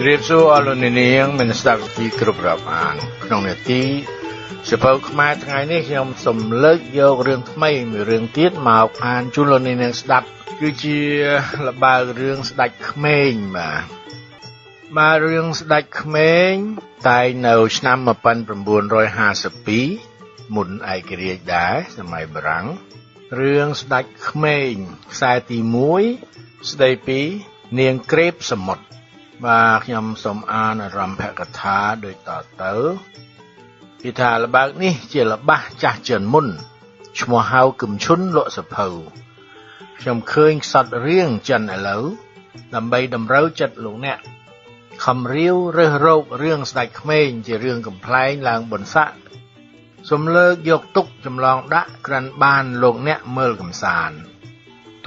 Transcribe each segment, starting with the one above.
ជ្រាបសួរអស់លោកអ្នកនាងមានស្ដាប់ទីគ្រប់រាប់អានក្នុងនាទីសភៅខ្មែរថ្ងៃនេះខ្ញុំសូមលើកយករឿងថ្មីមួយរឿងទៀតមកអានជូនលោកអ្នកនាងស្ដាប់គឺជាល្បើករឿងស្ដេចក្មេងបាទរឿងស្ដេចក្មេងតែនៅឆ្នាំ1952មុនឯករាជ្យដែរសម័យបារាំងរឿងស្ដេចក្មេងខ្សែទី1ស្ដីពីនាងក្រេបសមុទ្របាទខ្ញុំសូមអានអារម្ភកថាដូចតទៅពីថាល្បែងនេះជាល្បះចាស់ជាន់មុនឈ្មោះហៅគឹមឈុនលក់សភៅខ្ញុំឃើញខ្សត់រៀងចិនឥឡូវដើម្បីតម្រូវចិត្តលោកអ្នកខំរាវរើសរោគរឿងស្ដេចក្មេងជារឿងកំ pl ែងឡើងបនស័កសូមលើកយកទុកចម្លងដាក់ក្រាន់បានលោកអ្នកមើលកំសាន្ត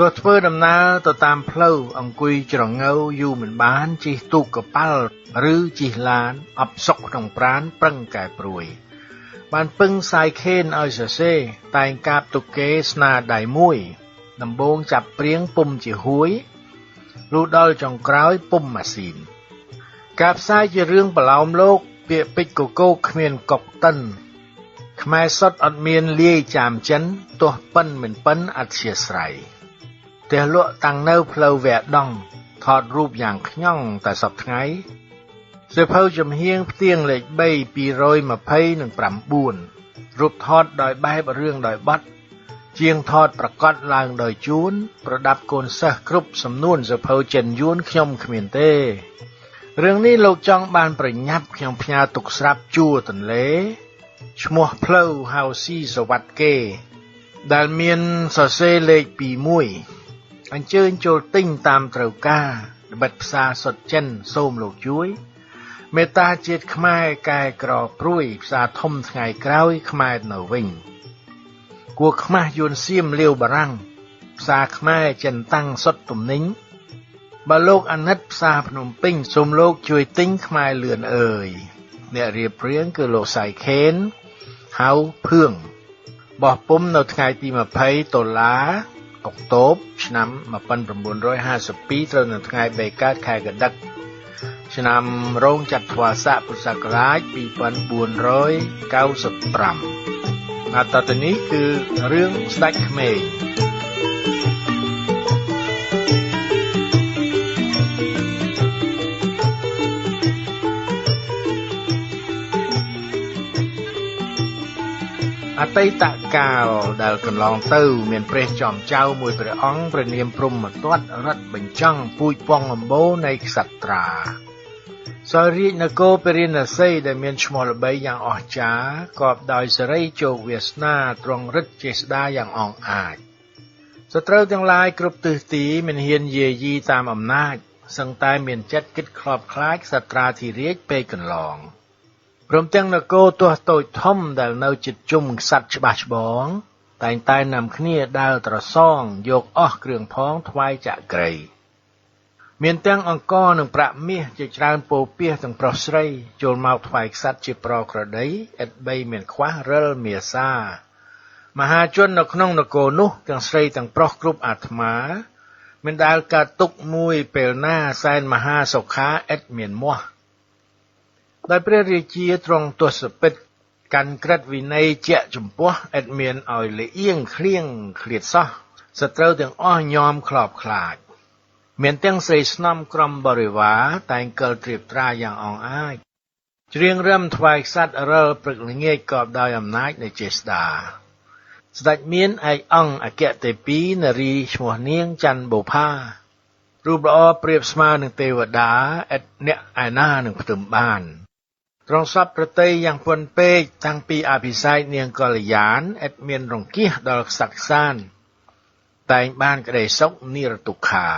ទោះធ្វើដំណើរទៅតាមផ្លូវអង្គុយច្រងើយូរមិនបានជិះទូកកប៉ាល់ឬជិះឡានអបសុកក្នុងប្រាណប្រឹងកែព្រួយបានពឹងសាយខេនឲ្យសរសេរតែងកាបទុកគេស្នាដៃមួយដំបូងចាប់ព្រៀងពុំជាហួយលុះដល់ចុងក្រោយពុំម៉ាស៊ីនការផ្សាយជារឿងប្រឡោមលោកពាក្យពេចន៍កកោកគ្មានកុកតិនខ្មែរសុទ្ធអត់មានលាយចាមចិនទោះប៉ិនមិនប៉ិនអធិស្ស្រ័យផ្ទះលក់តាំងនៅផ្លូវវែដងថតរូបយ៉ាងខ្ញង់តែសប្តាហ៍ថ្ងៃសៀវភៅចំហៀងផ្ទៀងលេខ3 229រូបថតដោយបែបរឿងដោយបទជាងថតប្រកាសឡើងដោយជួនប្រដាប់កូនសិស្សគ្រប់សំនួនសៀវភៅចិនយួនខ្ញុំគ្មានទេរឿងនេះលោកចង់បានប្រញាប់ខ្ញុំផ្ញើទុកស្រាប់ជួរទន្លេឈ្មោះផ្លូវហៅស៊ីសវត្តគេដែលមានសរសេរលេខ21អញ្ជើញចូលទិញតាមត្រូវការល្បិតផ្សារសុទ្ធចិនសូមលោកជួយមេត្តាជាតិខ្មែរកែក្រព្រួយផ្សារធំថ្ងៃក្រោយខ្មែរនៅវិញគួរខ្មាស់យួនសៀមលាវបារាំងផ្សារខ្មែរចិនតាំងសុទ្ធទំនិញបើលោកអាណិតផ្សារភ្នំពេញសូមលោកជួយទិញខ្មែរលឿនអើយអ្នករៀបរៀងគឺលោកសៃខេនហៅភឿងបោះពុំនៅថ្ងៃទី20ដុល្លារអុកតូបឆ្នាំ1952ត្រូវនៅថ្ងៃបេកើតខែកដិកឆ្នាំរោងចត្វាស័កពុទ្ធសករាជ2495តទៅនេះគឺរឿងស្ដេចក្មេងអតីតកាលដែលកន្លងទៅមានព្រះចំចៅមួយព្រះអង្គព្រះនាមព្រហ្មទត្តរត់បញ្ចង់ពូជពងអម្បូរនៃក្សត្រាសោយរាជនគរពារាណសីដែលមានឈ្មោះល្បីយ៉ាងអស្ចារ្យកប់ដោយសេរីជោគវាសនាទ្រង់រិទ្ធចេស្តាយ៉ាងអង់អាចសត្រូវទាំងឡាយគ្រប់ទិសទីមិនហ៊ានយាយីតាមអំណាចសឹងតែមានចិត្តគិតខ្លោបខ្លាចក្សត្រាធិរាជពេកកន្លងព្រមទាំងនគរទោះតូចធំដែលនៅជិតជុំក្សត្រច្បាស់ច្បងតែងតែនាំគ្នាដើរត្រសងយកអស់គ្រឿងផងថ្វាយចក្រីមានទាំងអង្គនិងប្រាក់មាសជាច្រើនពោពាសទាំងប្រុសស្រីចូលមកថ្វាយក្សត្រជាប្រក្រតីឥតបីមានខ្វះរិលមាសមហាជននៅក្នុងនគរនោះទាំងស្រីទាំងប្រុសគ្រប់អាត្មាមិនដែលកើតទុកមួយពេលណាសែនមហាសុខាឥតមានមាស់ដោយព្រះរាជាទ្រង់ទស្សពិតកាន់ក្រិតវិន័យជាក់ចំពោះឥតមានឲ្យលៀងឃ្លៀងឃ្លាតសោះសត្រូវទាំងអស់ញោមខ្លោបខ្លាចមានទាំងស្រីស្នំក្រុមបរិវារតែងកិលត្រៀបត្រាយ៉ាងអង់អាចច្រៀងរំថ្វាយក្សត្ររិលព្រឹកល្ងាចកប់ដោយអំណាចនៃចេស្តាស្ដេចមានឯកអង្គអគ្គទេពីនារីឈ្មោះនាងច័ន្ទបូផារូបល្អប្រៀបស្មើនឹងទេវតាឥតអ្នកឯណានឹងផ្ទឹមបានទ្រង់សពប្រតិយ៉ាងពន់ពេកតាំងពីអភិសេកនាងកល្យានឥតមានរង្គៀសដល់ខ្សត្រខ្សានតែងបានក្តីសុខនិរទុក្ខា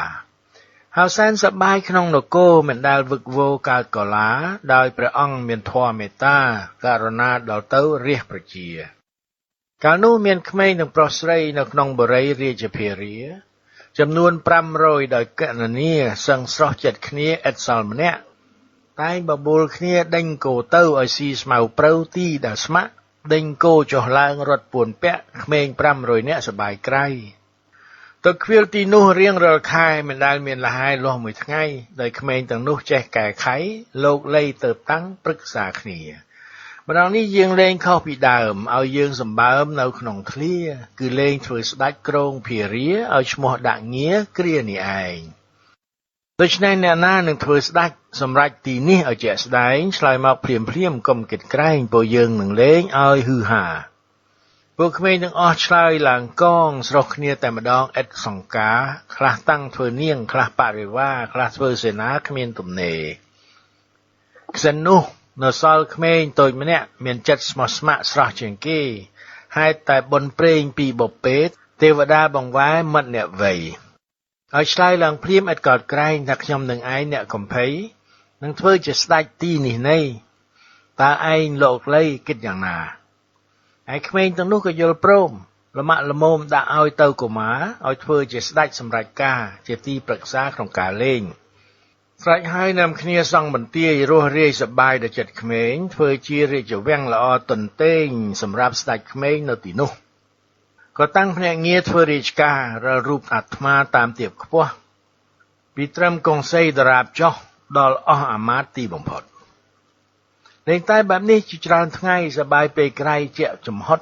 ហើយសែនសប្បាយក្នុងនគរមិនដែលវឹកវរកើតកលាដោយព្រះអង្គមានធម៌មេត្តាករុណាដល់ទៅរាជប្រជាកាលនោះមានក្មេងនិងប្រុសស្រីនៅក្នុងបុរីរាជភារាចំនួន500ដោយកណនីសឹងស្រស់ចិត្តគ្នាឥតសល់ម្នាក់តែងបបួលគ្នាដេញគោទៅឲ្យស៊ីស្មៅព្រៅទីដែលស្មាក់ដេញគោចុះឡើងរត់ពួនពាក់ក្មេង500នាក់សបាយក្រៃ ទឹកខ្វៀលទីនោះរៀងរាល់ខែមិនដែលមានលហាយលាស់មួយថ្ងៃដោយក្មេងទាំងនោះចេះកែខៃលោកលៃទៅតាំងប្រឹក្សាគ្នាម្ដងនេះយើងលេងខុសពីដើមឲ្យយើងសម្បើមនៅក្នុងធ្លាគឺលេងធ្វើស្ដេចក្រងភារាឲ្យឈ្មោះដាក់ងារគ្រានេះឯងដូច្នេះអ្នកណានឹងធ្វើស្ដេចសម្រេចទីនេះឲ្យជាក់ស្ដែងឆ្លើយមកភ្លាមៗកុំគិតក្រែងព្រោះយើងនឹងលេងឲ្យហ៊ឺហាពួកក្មេងទាំងអស់ឆ្លើយឡើងកងស្រោះគ្នាតែម្ដងឥតសង្ការខ្លះតាំងធ្វើនាងខ្លះបរិវារខ្លះធ្វើសេនាគ្មានទំនេរក្សិណនោះនៅសល់ក្មេងតូចម្នាក់មានចិត្តស្មោះស្ម័គ្រស្រស់ជាងគេហេតុតែបុណ្យព្រេងពីបុព្វទេវតាបង្វែរមិត្តអ្នកវ័យឲ្យឆ្លើយឡើងភ្លាមឥតកោតក្រែងថាខ្ញុំនឹងឯងអ្នកកំភៃនឹងធ្វើជាស្ដេចទីនេះនៃតើឯងលោកលីគិតយ៉ាងណាហើយក្មេងទាំងនោះក៏យល់ព្រមល្មាក់ល្មមដាក់ឲ្យទៅកុមារឲ្យធ្វើជាស្ដេចសម្រេចការជាទីប្រឹក្សាក្នុងការលេងស្រេចហើយនាំគ្នាសង់បន្ទាយរស់រាយសប្បាយដល់ចិត្តក្មេងធ្វើជារាជវាំងល្អទន្ទេងសម្រាប់ស្ដេចក្មេងនៅទីនោះក៏តាំងភ្នាក់ងារធ្វើរាជការរើរូបអាត្មាតាមទៀបខ្ពស់ពីត្រឹមកុងសីដរាបចុះដល់អស់អាមាត្យទីបំផុតលេងតែបែបនេះជាច្រើនថ្ងៃសប្បាយពេកក្រៃជាចំហុត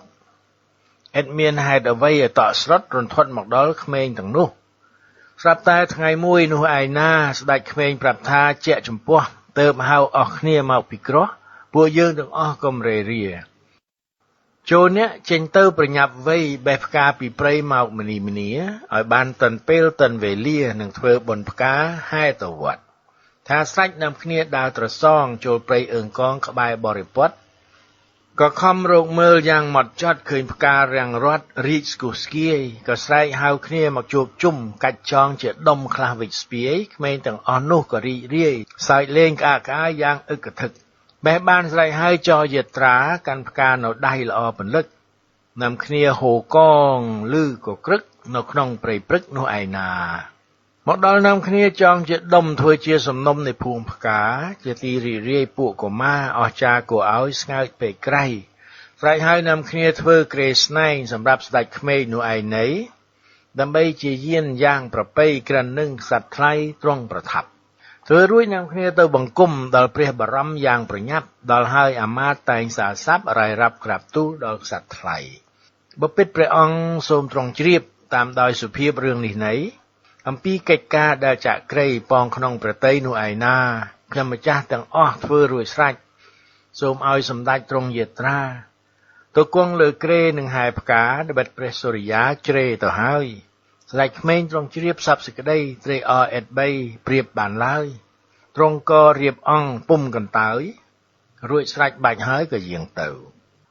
ឥតមានហេតុអ្វីឲ្យតក់ស្រុតរន្ធត់មកដល់ក្មេងទាំងនោះស្រាប់តែថ្ងៃមួយនោះឯណាស្ដេចក្មេងប្រាប់ថាជាចំពោះទៅហៅអស់គ្នាមកពីក្រោះពួកយើងទាំងអស់កុំរេរាចូលអ្នកចេញទៅប្រញាប់វៃបេះផ្កាពីព្រៃមកម្នីម្នាឲ្យបានតិនពេលតិនវេលានឹងធ្វើបុណ្យផ្កាហែទៅវត្តថាស្រេចនាំគ្នាដើរត្រសងចូលព្រៃអើងកងក្បែរបរិពតក៏ខំរកមើលយ៉ាងម៉ត់ចត់ឃើញផ្ការាំងរត់រីកស្គុះស្គាយក៏ស្រែកហៅគ្នាមកជួបជុំកាច់ចងជាដុំខ្លះវិចស្ពាយក្មេងទាំងអស់នោះក៏រីករាយសើចលេងក្អាកក្អាយយ៉ាងอึកធឹកបេះបានស្រែកហើយចោយាត្រាកាន់ផ្កានៅដៃល្អពលិកនាំគ្នាហូកងឮក៏ក្រឹកនៅក្នុងព្រៃព្រឹកនោះឯណាមកដល់នាំគ្នាចងជាដុំធ្វើជាសំណុំនៃភូមិផ្កាជាទីរីករាយពួកកុមារអស្ចារ្យគួរឲ្យស្ងើចពេកក្រៃស្រេចហើយនាំគ្នាធ្វើក្រេស្នែងសម្រាប់ស្ដេចក្មេងនោះឯណីដើម្បីជាយានយ៉ាងប្រពៃក្រិននឹងសត្វថ្លៃទ្រង់ប្រថាប់ធ្វើរួចនាំគ្នាទៅបង្គំដល់ព្រះបរមយ៉ាងប្រញាប់ដល់ហើយអាមាត្យតែងសារស័ព្ទរាយរាប់ក្រាបទូលដល់ក្សត្រថ្លៃបពិតព្រះអង្គសូមទ្រង់ជ្រាបតាមដោយសុភាពរឿងនេះណីអំពីកិច្ចការដែលចក្រីប៉ងក្នុងប្រតិយនោះឯណាខ្ញុំម្ចាស់ទាំងអស់ធ្វើរួចស្រេចសូមឲ្យសម្ដេចទ្រង់យាត្រាទៅគង់លើគ្រែនឹងហែផ្កាដបិតព្រះសូរិយាជ្រេទៅហើយស្ដេចក្មេងទ្រង់ជ្រាបសពសេចក្តីត្រេកអរអេតបីព្រៀបបានឡើយទ្រង់ក៏រៀបអង្គពុំកន្តើយរួចស្រេចបាច់ហើយក៏យាងទៅ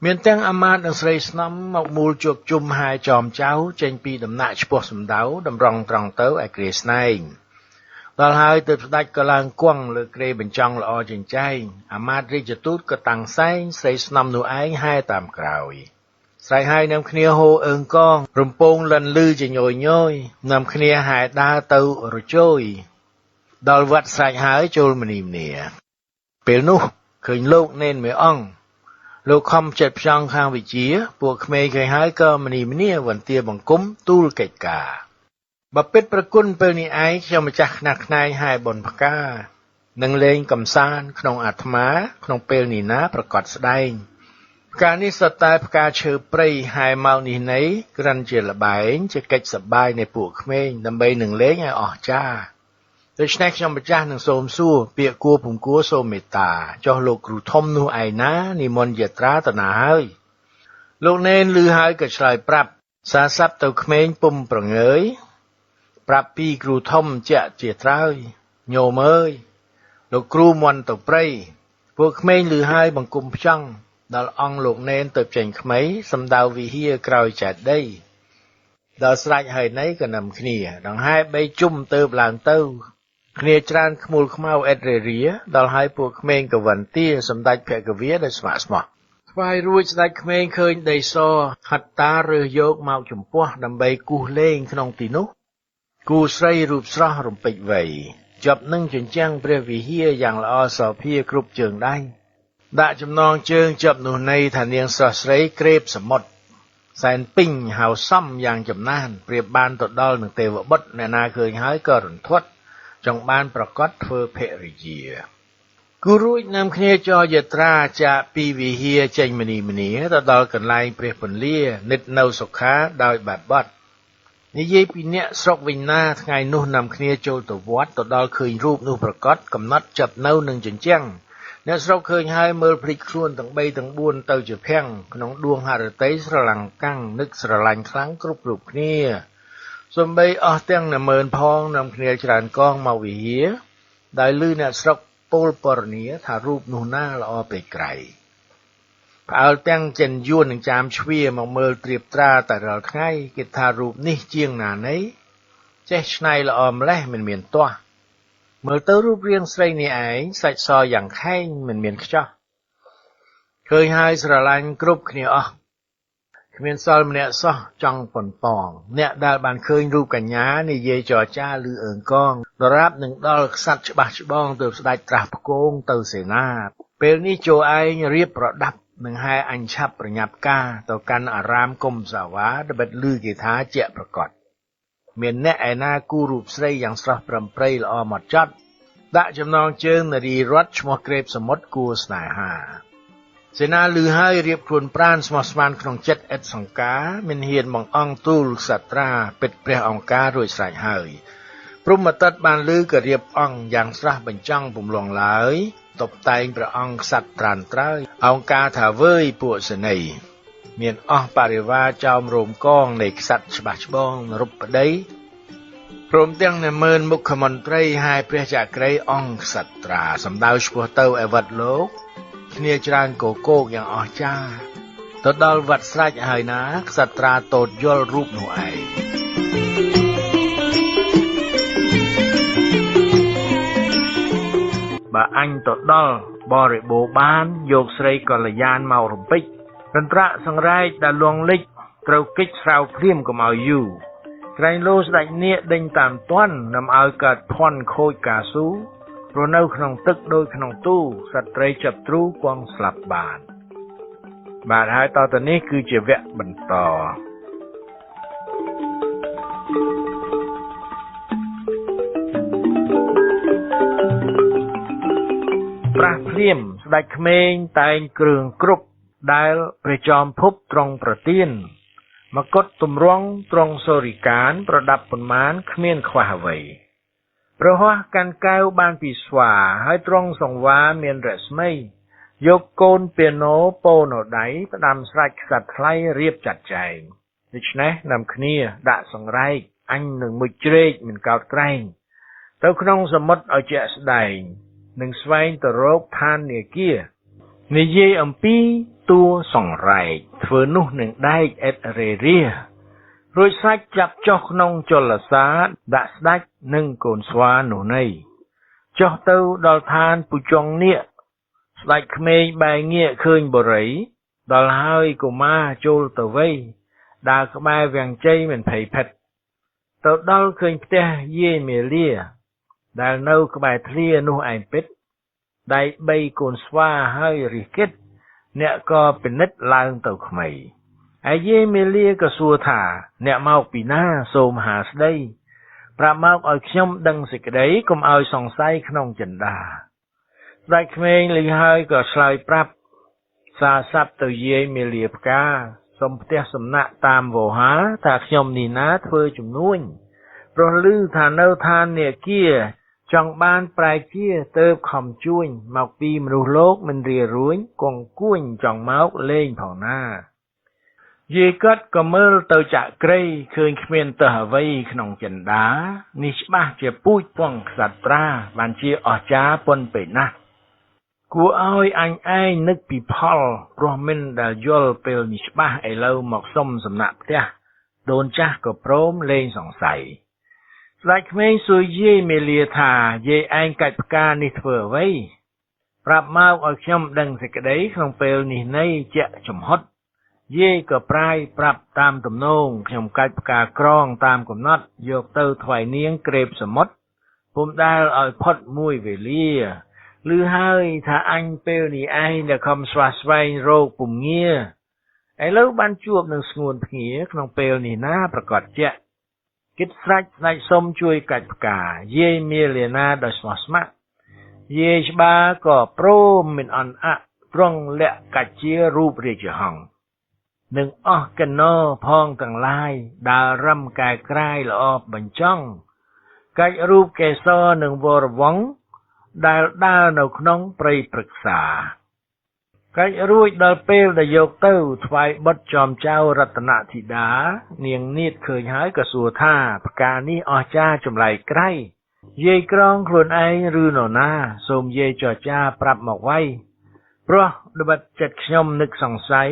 មានទាំងអាមាត្យនិងស្រីស្នំមកមូលជួបជុំហែចោមចៅចេញពីដំណាក់ឆ្ពោះសំដៅតម្រង់ត្រង់ទៅឯក្រែស្នែងដល់ហើយទើបស្ដេចក៏ឡើងគង់លើក្រែបញ្ចង់ល្អចិញ្ចែងអាមាត្យរាជទូតក៏តាំងសែងស្រីស្នំនោះឯងហែតាមក្រោយស្រែកហើយនាំគ្នាហូអើងកងរំពងលិនលឺជាញយញយនាំគ្នាហែដើរទៅរជយដល់វត្តស្រេចហើយចូលមនីមនាពេលនោះឃើញលោកនេនមួយអង្គលោកខំចិត្តផ្ចង់ខាងវិជាពួកក្មេងឃើញហើយក៏មនីមនាវន្ទាបង្គំទូលកិច្ចការបើពិតប្រគុណពេលនេះឯងខ្ញុំម្ចាស់ខ្នះខ្នែងហែបុណ្យផ្កានឹងលេងកំសាន្តក្នុងអាត្មាក្នុងពេលនេះណាប្រកាសស្ដែងផ្កានេះសុទ្ធតែផ្កាឈើព្រៃហែមកនេះណីក្រាន់ជាលបែងជាកិច្ចសប្បាយនៃពួកក្មេងដើម្បីនឹងលេងឲ្យអស្ចារ្យដូច្នេះខ្ញុំម្ចាស់នឹងសូមសួរពាក្យគួរពុំគួរសូមមេត្តាចុះលោកគ្រូធំនោះឯណានិមន្តយាត្រាទៅណាហើយលោកនេនឮហើយក៏ឆ្លើយប្រាប់សារស័ព្ទទៅក្មេងពុំប្រងើយប្រាប់ពីគ្រូធំជាជាត្រើយញោមអើយលោកគ្រូមន់ទៅព្រៃពួកក្មេងឮហើយបង្គំផ្ចង់ដល់អង្គលោកនេនទៅចេញក្មៃសំដៅវិហារក្រោយចេតិយដល់ស្រេចហើយណីក៏នាំគ្នាដង្ហែបីជុំទៅឡើងទៅគ្នាច្រើនខ្មុលខ្មៅអេតរេរាដល់ហើយពួកក្មេងក៏វន្ទាសម្ដេចភគវាដោយស្ម័គ្រស្មោះថ្វាយរួចស្ដេចក្មេងឃើញដីសហត្តារើសយកមកចំពោះដើម្បីគូសលេងក្នុងទីនោះគូស្រីរូបស្រស់រំពេចវ័យជាប់នឹងជញ្ជាំងព្រះវិហារយ៉ាងល្អសោភាគ្រប់ជើងដៃដាក់ចំណងជើងជាប់នោះនៃថានាងស្រស់ស្រីក្រេបសមុទ្រ សែនពេញហៅសំយ៉ាងចំណានប្រៀបបានទៅដល់នឹងទេវបុត្រអ្នកណាឃើញហើយក៏រន្ធត់ចង់បានប្រកាសធ្វើភរិយាគូរួចនាំគ្នាចរយាត្រាចាកពីវិហារចេញមនីទៅដល់កន្លែងព្រះពន្លានិតនៅសុខាដោយបាត់បត់និយាយពីអ្នកស្រុកវិញណាថ្ងៃនោះនាំគ្នាចូលទៅវត្តទៅដល់ឃើញរូបនោះប្រកាសកំណត់ចាប់នៅនឹងជញ្ជាំងអ្នកស្រុកឃើញហើយមើលភ្លេចខ្លួនទាំង3ទាំង4ទៅជាភាំងក្នុងដួងហឫទ័យស្រឡំកាំងនឹកស្រឡាញ់ខ្លាំងគ្រប់រូបគ្នាសូម្បីអស់ទាំងអ្នកមើលផងនាំគ្នាច្រើនកងមកវិហារដោយឮអ្នកស្រុកពោលពរនីថារូបនោះណាល្អពេកក្រៃផ្អើលទាំងចិនយួននឹងចាមជ្វាមកមើលត្រៀបត្រាតែរាល់ថ្ងៃគេថារូបនេះជាងណាណីចេះឆ្នៃល្អម្លេះមិនមានទាស់មើលទៅរូបរាងស្រីនេះឯងសាច់សយ៉ាងខែងមិនមានខ្ចោះឃើញហើយស្រឡាញ់គ្រប់គ្នាអស់គ្មានសល់ម្នាក់សោះចង់ប៉ុនប៉ងអ្នកដែលបានឃើញរូបកញ្ញានិយាយចរចាឮអើងកងដរាបនឹងដល់ខ្សាត់ច្បាស់ច្បងទើបស្ដេចត្រាស់ផ្គងទៅសេនាពេលនេះចូលឯងរៀបប្រដាប់នឹងហែអញឆាប់ប្រញាប់ការទៅកាន់អារាមគុំសាវ៉ាដើម្បីឮគេថាជាក់ប្រកាសមានអ្នកឯណាគូរូបស្រីយ៉ាងស្រស់ប្រំប្រៃល្អមកចត់ដាក់ចំណងជើងនារីរតឈ្មោះក្រេបសមុទ្រគួរស្នេហាសេនាឮហើយរៀបខ្លួនប្រានស្មោះស្ម័គ្រក្នុងចិត្តឥតសង្ការមិនហ៊ានបង្អង់ទូលក្សត្រាពិតព្រះអង្គការរួចស្រេចហើយព្រហ្មទត្តបានឮក៏រៀបអង្គយ៉ាងស្រះបញ្ចង់ពំលងឡើយតបតែងព្រះអង្គក្សត្រត្រានត្រើយអង្គការថាវើយពួកសេនីមានអស់បរិវារចោមរោមកងនៃក្សត្រច្បាស់ច្បងរូបប្តីព្រមទាំងអ្នកមើលមុខមន្ត្រីហើយព្រះចក្រីអង្គក្សត្រាសម្ដៅឆ្ពោះទៅឯវត្តលោកគ្នាច្រើនកកោកយ៉ាងអស្ចារ្យទៅដល់វត្តស្រេចហើយណាក្សត្រាតូចយល់រូបនោះឯងបើអញទៅដល់បរិបូរបានយកស្រីកល្យានមករំពេចរន្ត្រាក់សង្រែកដែលលងលិចត្រូវកិច្ចស្រាវភ្លាមកុំឲ្យយូរក្រែងលោស្ដេចនាគដេញតាមទាន់នាំឲ្យកើតភ័ណ្ឌខូចកាស៊ូព្រោះនៅក្នុងទឹកដូចក្នុងទូសត្វត្រីចាប់ទ្រូគង់ស្លាប់បានបាទហើយតទៅនេះគឺជាវគ្គបន្តប្រាស់ភ្លាមស្ដេចក្មេងតែងគ្រឿងគ្រប់ដែលព្រះចោមភពត្រង់ប្រទានមកុដទម្រង់ត្រង់សូរិកានប្រដាប់ប៉ុន្មានគ្មានខ្វះអ្វីប្រហោះកាន់កែវបានពីស្វាហើយត្រង់សង្វាមានរស្មីយកកូនពីណូពោនៅដៃផ្ដាំស្រេចខ្សាត់ថ្លៃរៀបចាត់ចែងដូច្នេះនាំគ្នាដាក់សង្រែកអញនឹងមួយជ្រែកមិនកោតក្រែងទៅក្នុងសមុទ្រឲ្យជាក់ស្ដែងនឹងស្វែងទៅរកឋាននាគានិយាយអំពីតួសង្រែកធ្វើនោះនឹងដែកអិតរេរារួចសាច់ចាប់ចុះក្នុងចលសាដាក់ស្ដេចនិងកូនស្វានោះនៃចុះទៅដល់ឋានពុជង្គនាគស្ដេចក្មេងបែរងាកឃើញបរិយដល់ហើយកុមារចូលទៅវ័យដើរក្បែរវាំងជ័យមិនភ័យភិតទៅដល់ឃើញផ្ទះយាយមេលាដែលនៅក្បែរធ្លានោះឯងពិតដៃ3កូនស្វាហើយរិះគិតអ្នកក៏ពិនិត្យឡើងទៅថ្មីឯយាយមេលាក៏សួរថាអ្នកមកពីណាសូមហាស្ដីប្រាប់មកឲ្យខ្ញុំដឹងសេចក្ដីកុំឲ្យសង្ស័យក្នុងចិន្តាស្ដេចក្មេងលីហើយក៏ឆ្លើយប្រាប់សារស័ព្ទទៅយាយមេលាផ្កាសុំផ្ទះសំណាក់តាមវោហាថាខ្ញុំនេះណាធ្វើជំនួញព្រោះឮថានៅឋាននាគាចង់បានប្រែជាទៅខំជួញមកពីមនុស្សលោកមិនរារួញគង់គួញចង់មកលេងផងណាយាយគាត់ក៏មើលទៅចាក់ក្រៃឃើញគ្មានទើសអ្វីក្នុងចិន្តានេះច្បាស់ជាពូជពងក្សត្រាបានជាអស្ចារ្យប៉ុនពេកណាស់គួរឲ្យអញឯងនឹកពីផលព្រោះមិនដែលយល់ពេលនេះច្បាស់ឥឡូវមកសុំសំណាក់ផ្ទះដូនចាស់ក៏ព្រមលេងសង្ស័យស្ដេចក្មេងសួរយាយមេលាថាយាយឯងកាច់ផ្កានេះធ្វើអ្វីប្រាប់មកឲ្យខ្ញុំដឹងសេចក្តីក្នុងពេលនេះនៃជាក់ចំហុតយាយក៏ប្រាយប្រាប់តាមទំនងខ្ញុំកាច់ផ្កាក្រងតាមកំណត់យកទៅថ្វាយនាងក្រេបសមុទ្រពុំដែលឲ្យផុតមួយវេលាឮហើយថាអញពេលនេះឯងដែលខំស្វះស្វែងរកពុំងារ ឥឡូវបានជួបនឹងស្ងួនភ្ងាក្នុងពេលនេះណាប្រកាសជាគិតស្រេចស្ដេចសុំជួយកាច់ផ្កាយាយមាលាណាដោយស្មោះស្ម័គ្រយាយច្បារក៏ព្រមមានអន់អត្រង់លាក់កាច់ជារូបរាជហង្សនឹងអស់កណោផងទាំងឡាយដើររំកែក្រែងល្អបញ្ចង់កាច់រូបកេសរនឹងវរវង្សដែលដើរនៅក្នុងព្រៃព្រឹក្សាកាច់រួចដល់ពេលដែលយកទៅថ្វាយបុត្រចោមចៅរតនធីតានាងនាថឃើញហើយក៏សួរថាផ្កានេះអស្ចារ្យចម្លែកក្រៃយាយក្រងខ្លួនឯងឬនរណាសូមយាយចរចាប្រាប់មកໄວព្រោះដបិតចិត្តខ្ញុំនឹកសង្ស័យ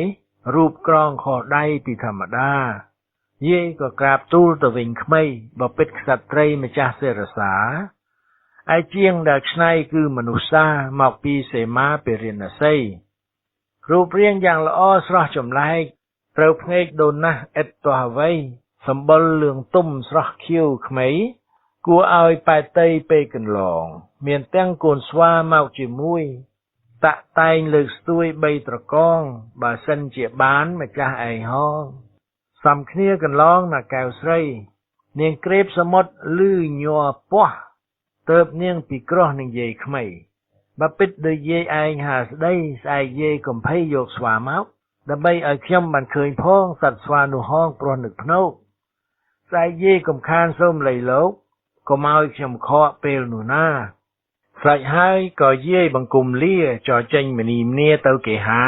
រូបក្រងខុសដៃពីធម្មតាយាយក៏ក្រាបទូលទៅវិញក្មេបពិតក្សត្រីម្ចាស់សេរសាឯជាងដែលឆ្នៃគឺមនុស្សសាមកពីសេមាពរិណសីរូបរាងយ៉ាងល្អស្រស់ចម្លែកត្រូវភ្នែកដូនណាស់ឥតទាស់អ្វីសម្បុរលឿងទុំស្រស់ខៀវក្មេគួរឲ្យប៉ែតីពេកកន្លងមានទាំងកូនស្វាមកជាមួយតាក់តែងលើកស្ទួយ3ត្រកងបើសិនជាបានម្ចាស់ឯងហងសំគ្នាកន្លងណាកែវស្រីនាងក្រេបសមុទ្រលឺញ័រពោះទៅបនាងពីក្រោះនឹងយាយក្មេបើពិតដូចយាយឯងហាស្ដីស្អែកយាយកំភៃយកស្វាមកដើម្បីឲ្យខ្ញុំបានឃើញផងសត្វស្វានោះហងព្រោះនឹកភ្នោកស្អែកយាយកំខានសូមលៃលោកកុំឲ្យខ្ញុំខកពេលនោះណាស្រេចហើយក៏យាយបង្គំលាចរចេញមនីមនាទៅគេហា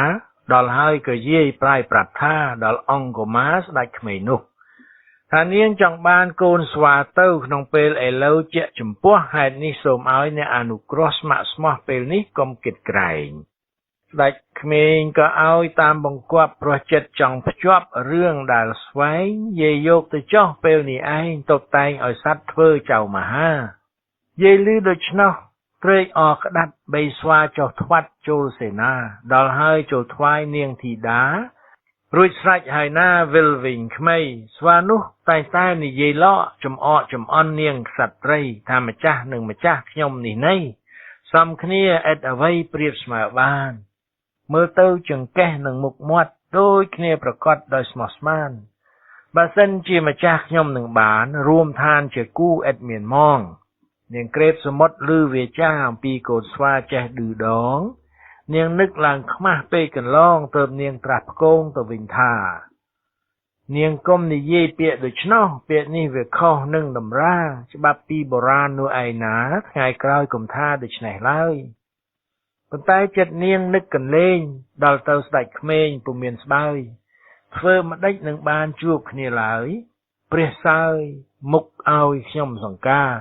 ដល់ហើយក៏យាយប្រាយប្រាប់ថាដល់អង្គមាស្ដេចក្មេងនោះថានាងចង់បានកូនស្វាទៅក្នុងពេលឥឡូវជាចំពោះហេតុនេះសូមឲ្យអ្នកអនុគ្រោះស្ម័គ្រស្មោះពេលនេះកុំគិតក្រែងស្ដេចក្មេងក៏ឲ្យតាមបង្គាប់ព្រោះចិត្តចង់ភ្ជាប់រឿងដែលស្វែងយាយយកទៅចោះពេលនេះឯងតុបតែងឲ្យសត្វធ្វើចៅមហាយាយឮដូច្នោះត្រេកអរក្តាប់បីស្វាចុះថ្វាត់ចូលសេនាដល់ហើយចូលថ្វាយនាងធីតារួចស្រេចហើយណាវិលវិញក្មេស្វានោះតែនិយាយលក់ចំអកចំអន់នាងក្សត្រីថាម្ចាស់និងម្ចាស់ខ្ញុំនេះណីសំគ្នាឥតអ្វីប្រៀបស្មើបានមើលទៅចង្កេះនឹងមុខមាត់ដូចគ្នាប្រកបដោយស្មោះស្ម័គ្របើសិនជាម្ចាស់ខ្ញុំនឹងបានរួមឋានជាគូឥតមានម៉ងនាងក្រេបសមុទ្រឮវាចាអំពីកូនស្វាចេះឌឺដងនាងនឹកឡើងខ្មាស់ពេកកន្លងទើបនាងត្រាស់ផ្គងទៅវិញថានាងកុំនិយាយពាក្យដូច្នោះពាក្យនេះវាខុសនឹងតម្រាច្បាប់ពីបុរាណនោះឯណាថ្ងៃក្រោយកុំថាដូច្នេះឡើយប៉ុន្តែចិត្តនាងនឹកកន្លែងដល់ទៅស្ដេចក្មេងពុំមានស្បើយធ្វើម្ដេចនឹងបានជួបគ្នាឡើយព្រះសើយមុខឲ្យខ្ញុំសង្ការ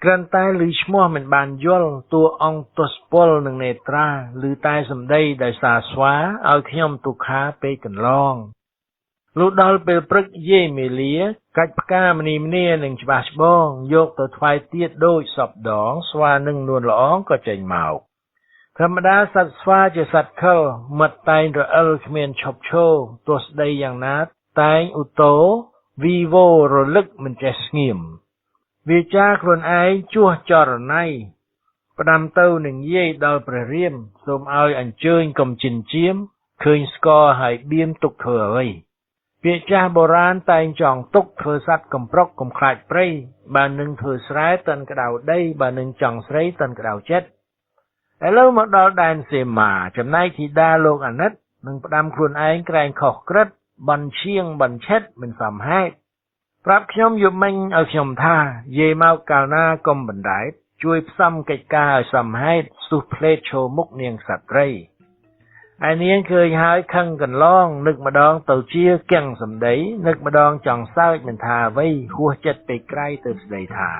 គ្រាន់តែឮឈ្មោះមិនបានយល់តួអង្គទស្សពលនឹងនេត្រាឬតែសម្ដីដោយសារស្វាឲ្យខ្ញុំទុក្ខាពេកកន្លងលុះដល់ពេលព្រឹកយាយមេលាកាច់ផ្កាមនីមនានឹងច្បាស់ច្បងយកទៅថ្វាយទៀតដូចសពដងស្វានឹងនួនល្អងក៏ចេញមកធម្មតាសត្វស្វាជាសត្វខិលមិត្តតែងរអិលគ្មានឈប់ឈរទោះស្ដីយ៉ាងណាតែងឧតោវីវោរលឹកមិនចេះស្ងៀមវាចាខ្លួនឯងជួសចរណៃផ្ដាំទៅនឹងយាយដល់ព្រះរាមសូមឲ្យអញ្ជើញកុំចិញ្ចៀមឃើញស្គរហើយបៀមទុកធ្វើអ្វីពាក្យចាស់បុរាណតែងចង់ទុកធ្វើសត្វកំប្រុកកំខ្លាចព្រៃបើនឹងធ្វើស្រែតិនក្តៅដីបើនឹងចង់ស្រីតិនក្តៅចិត្តឥឡូវមកដល់ដែនសេមាចំណែកធីតាលោកអាណិតនឹងផ្ដាំខ្លួនឯងក្រែងខុសក្រឹតបន់ឈៀងបន់ឆិតមិនសមហេតុប្រាប់ខ្ញុំយប់មិញឲ្យខ្ញុំថាយាយមកកាលណាកុំបណ្ដែតជួយផ្សំកិច្ចការឲ្យសមហេតុសុះផ្លេតឈោមុខនាងស្ត្រីឯនាងឃើញហើយខឹងកន្លងនឹកម្ដងទៅជាគាំងសម្ដីនឹកម្ដងចង់សើចមិនថាអ្វីហួសចិត្តពេកក្រៃទៅស្ដីថា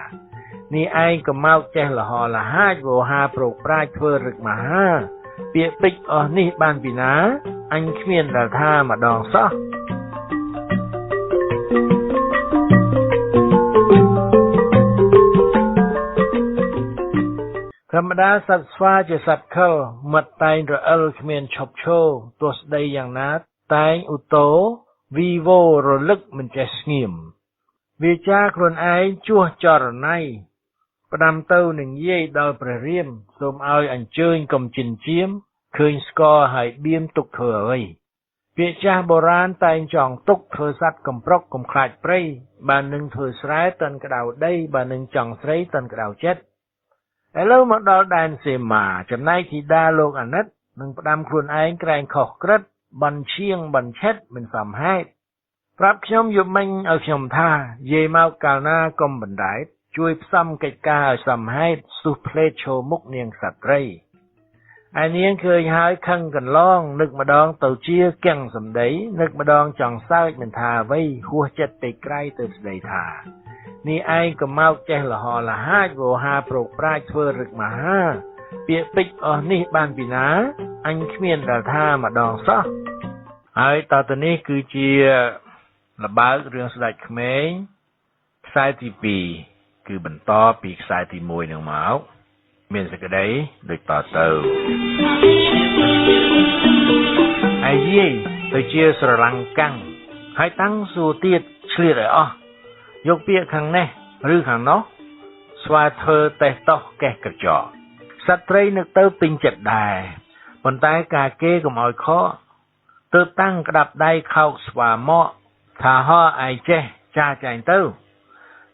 នេះឯងក៏មកចេះលហលហាចវោហាប្រោកប្រាជ្ញធ្វើរឹកមហាពាក្យពេចន៍អស់នេះបានពីណាអញគ្មានដែលថាម្ដងសោះធម្មតាសត្វស្វាជាសត្វខិលមិត្តតែងរអិលគ្មានឈប់ឈរទោះស្ដីយ៉ាងណាតែងឧតោវីវោរលឹកមិនចេះស្ងៀមវាចាខ្លួនឯងជួសចរណៃផ្ដាំទៅនឹងយាយដល់ព្រះរាមសូមឲ្យអញ្ជើញកុំចិញ្ចៀមឃើញស្គរហើយបៀមទុកធ្វើអ្វី ពាក្យចាស់បុរាណតែងចងទុកធ្វើសัตว์កំប្រុកកំខ្លាចព្រៃបើនឹងធ្វើស្រែតន់ក្តៅដីបើនឹងចង់ស្រីតន់ក្តៅចិត្តឥឡូវមកដល់ដែនសីមាចំណែកធីតាលោកអាណិតនឹងផ្ដាំខ្លួនឯងក្រែងខុសក្រឹតបញ្ឈៀងបញ្ឆិតមិនសមហេតុប្រាប់ខ្ញុំយប់មិញឲ្យខ្ញុំថាយាយមកកាលណាកុំបណ្ដែតជួយផ្សំកិច្ចការឲ្យសមហេតុសុះផ្លេតឈរមុខនាងស្ត្រីឯនាងឃើញហើយខឹងកន្លងនឹកម្ដងទៅជាកៀងសម្ដីនឹកម្ដងចង់សើចមិនថាអ្វីហួសចិត្តពេកក្រៃទៅស្ដីថានេះឯងក៏មកចេះលហលហាចវោហាប្រោកប្រាជ្ញធ្វើរឹកមហាពាក្យពេចអស់នេះបានពីណាអញគ្មានដែលថាម្ដងសោះហើយតទៅនេះគឺជាល្បើករឿងស្ដេចក្មេងខ្សែទី2គឺបន្តពីខ្សែទី1នឹងមកមានសេចក្តីដូចតទៅអាយយាយទៅជាស្រឡាំងកាំងហើយតាំងសួរទៀតឆ្លៀតឲ្យអស់យកពាក្យខាងនេះឬខាងនោះស្វាធ្វើតេះតោះកេះក្រចកសត្រីនឹកទៅពេញចិត្តដែរប៉ុន្តែការគេកុំឲ្យខកទើបតាំងក្តាប់ដៃខោកស្វាមកថាហោឯចេះចាចាញ់ទៅ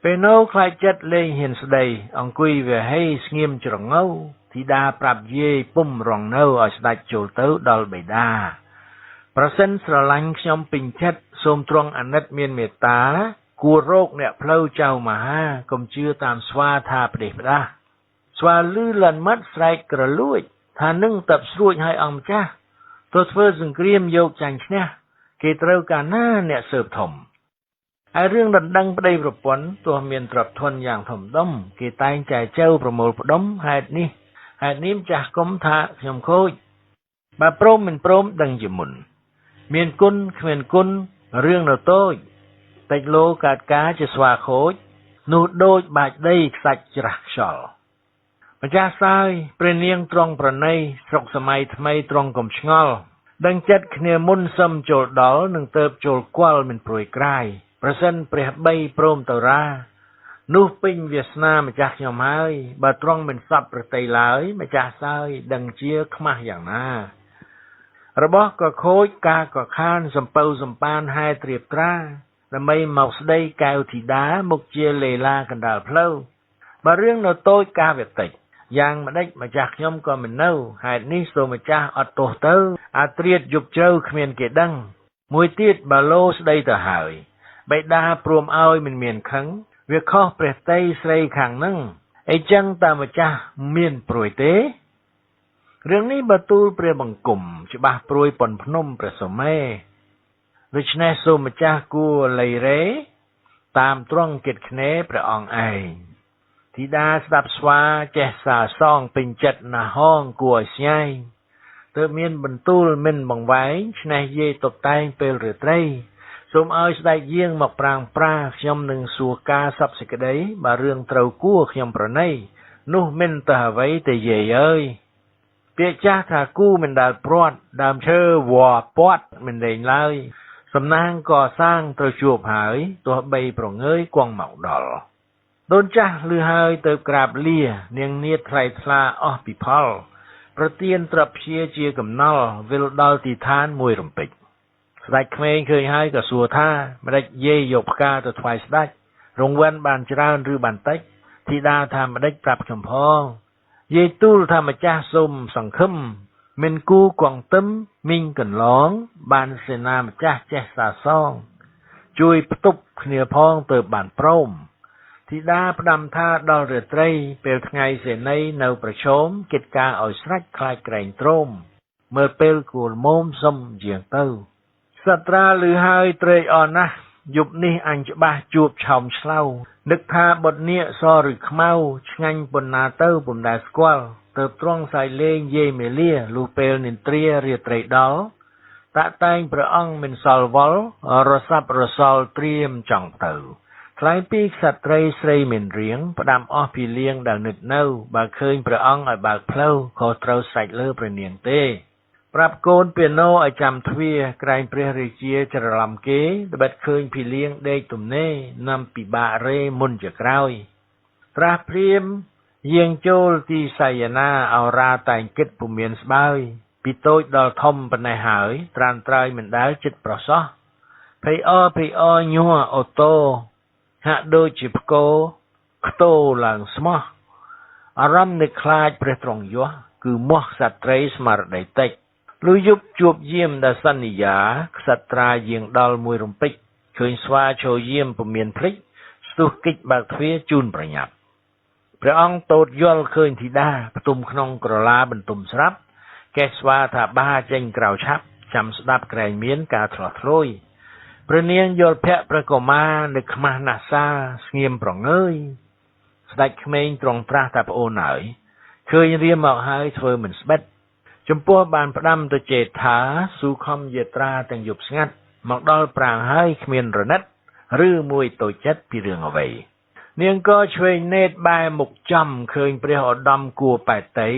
ពេលនោះខ្លាចចិត្តលេងហ៊ានស្ដីអង្គុយវាហេស្ងៀមច្រងៅធីតាប្រាប់យាយពុំរងនៅឲ្យស្ដេចចូលទៅដល់បិតាប្រសិនស្រឡាញ់ខ្ញុំពេញចិត្តសូមទ្រង់អាណិតមានមេត្តាគួររោគអ្នកផ្លូវចៅមហាកុំជឿតាមស្វាថាផ្ដេសផ្ដាស់ស្វាលឺលន់មាត់ស្រែកក្រលួចថានឹងតបស្រួចឲ្យអង្គម្ចាស់ទៅធ្វើសង្គ្រាមយកចាញ់ឈ្នះគេត្រូវការណាអ្នកស៊ើបធំហើយរឿងដណ្ដឹងប្តីប្រពន្ធទោះមានទ្រព្យធនយ៉ាងធំដុំគេតែងចែចៅប្រមូលផ្ដុំហេតុនេះម្ចាស់គុំថាខ្ញុំខូចបើព្រមមិនព្រមដឹងជាមុនមានគុណគ្មានគុណរឿងនៅតូចតិចលោកើតការជាស្វាខូចនោះដូចបាច់ដីខ្សាច់ច្រាស់ខ្យល់ម្ចាស់សើយព្រះនាងទ្រង់ប្រណីស្រុកសម័យថ្មីទ្រង់កុំឆ្ងល់ដឹងចិត្តគ្នាមុនសឹមចូលដល់នឹងទៅចូលគល់មិនព្រួយក្រាយប្រសិនព្រះបីព្រមទៅរានោះពេញវាសនាម្ចាស់ខ្ញុំហើយបើទ្រង់មិនសពប្រតិឡើយម្ចាស់សើយដឹងជាខ្មាស់យ៉ាងណារបស់ក៏ខូចការក៏ខានសំពៅសំប៉ានហែត្រៀបត្រាដើម្បីមកស្ដីកែវធីតាមុខជាលេឡាកណ្ដាលផ្លូវបើរឿងនៅតូចការវាតិចយ៉ាងម្ដេចម្ចាស់ខ្ញុំក៏មិននៅហេតុនេះសូមម្ចាស់អត់ទោសទៅអាត្រៀតយប់ជ្រៅគ្មានគេដឹងមួយទៀតបើលោស្ដីទៅហើយបិតាព្រមឲ្យមិនមានខឹងវាខុសព្រះតីស្រីខាងនឹងអីចឹងតាម្ចាស់មានព្រួយទេរឿងនេះបើទូលព្រះបង្គំច្បាស់ព្រួយប៉ុនភ្នំព្រះសុមេដូច្នេះសូមម្ចាស់គួរលៃរេតាមទ្រង់គិតគ្នេព្រះអង្គឯងធីតាស្ដាប់ស្វាចេះសាសងពេញចិត្តណាហងគួរឲ្យស្ញែងទើបមានបន្ទូលមិនបង្វែងឆ្នេះយាយតុបតែងពេលរាត្រីសូមឲ្យស្ដេចយាងមកប្រាំងប្រាខ្ញុំនឹងសួរការសពសេចក្តីបើរឿងត្រូវគួរខ្ញុំប្រណីនោះមិនទៅអ្វីទេយាយអើយពាក្យចាស់ថាគូមិនដែលព្រាត់ដើមឈើវ៉ាពាត់មិនលែងឡើយសំណាងកសាងត្រូវជួបហើយទោះបីប្រងើយគង់មកដល់ដូនចាស់លឺហើយទៅក្រាបលានាងនាថថ្លៃថ្លាអស់ពីផលប្រទានទ្រព្យព្យាជាកំណល់វិលដល់ទីឋានមួយរំពេចស្ដេចក្មេងឃើញហើយក៏សួរថាម្ដេចយាយយកផ្កាទៅថ្វាយស្ដេចរង្វាន់បានច្រើនឬបានតិចធីតាថាម្ដេចប្រាប់ខ្ញុំផងយាយទូលថាម្ចាស់សូមសង្ឃឹមមិនគូកងទឹមមីងកន្លងបានសេនាម្ចាស់ចេះសាសងជួយផ្ទប់គ្នាផងទៅបានព្រមធីតាផ្ដាំថាដល់រាត្រីពេលថ្ងៃសេនីនៅប្រជុំកិច្ចការឲ្យស្រេចខ្លាចក្រែងទ្រោមមើលពេលគួលមុំសុំជាងទៅសត្រាលឺហើយត្រេកអរណាស់យប់នេះអញច្បាស់ជួបឆោមឆ្លៅនឹកថាបុតនាគសឬខ្មៅឆ្ងាញ់ប៉ុណ្ណាទៅពុំដែលស្គាល់ទៅទ្រង់សាយលេងយាយមេលាលុះពេលនិន្ទ្រារាត្រីដល់តាក់តែងព្រះអង្គមិនសល់វល់រសាប់រសល់ត្រៀមចង់ទៅថ្លៃពីក្សត្រីស្រីមានរៀងផ្ដាំអស់ពីលៀងដែលនឹកនៅបើឃើញព្រះអង្គឲ្យបើកផ្លូវក៏ត្រូវស្រេចលើព្រះនាងទេប្រាប់កូនពីណូឲ្យចាំទ្វារក្រែងព្រះរាជាច្រឡំគេត្បិតឃើញភីលៀងដេកទំនេរនាំពិបាករេមុនជាក្រោយត្រាស់ព្រាមយាងចូលទីសយនាអោរាតែងគិតពុំមានស្បើយ ពីតូចដល់ធំប៉ុណ្ណេះហើយត្រានត្រើយមិនដែលចិត្តប្រសោះភ័យអញ័រអូតូហាក់ដូចជាផ្គរខ្ទោឡើងស្មោះអារម្មណ៍នឹកខ្លាចព្រះទ្រង់យោះគឺមាស់ក្សត្រីស្មារតីតិចលុយយប់ជួបយាមដល់សន្យាក្សត្រាយាងដល់មួយរំពេចឃើញស្វាចូលយាមពុំមានភ្លេចស្ទុះគិចបើកទ្វារជូនប្រញាប់ព្រះអង្គតូចយល់ឃើញធីតាផ្ទុំក្នុងក្រឡាបន្ទុំស្រាប់កេះស្វាថាបាចេញក្រៅឆាប់ចាំស្ដាប់ក្រែងមានការឆ្លោះឆ្លោយព្រះនាងយល់ភ័ក្រព្រះកុមារនឹកខ្មាស់ណាស់សាស្ងៀមប្រងើយស្ដេចក្មេងទ្រង់ត្រាស់ថាប្អូនហើយឃើញរៀមមកហើយធ្វើមិនស្បិតចំពោះបានផ្ដាំទៅចេតថាស៊ូខំយាត្រាទាំងយប់ស្ងាត់មកដល់ប្រាង្គហើយគ្មានរណិតឬមួយតូចចិត្តពីរឿងអ្វីនាងក៏ឆ្វេងនេតបែរមុខចំឃើញព្រះឧត្តមគួរបែតតី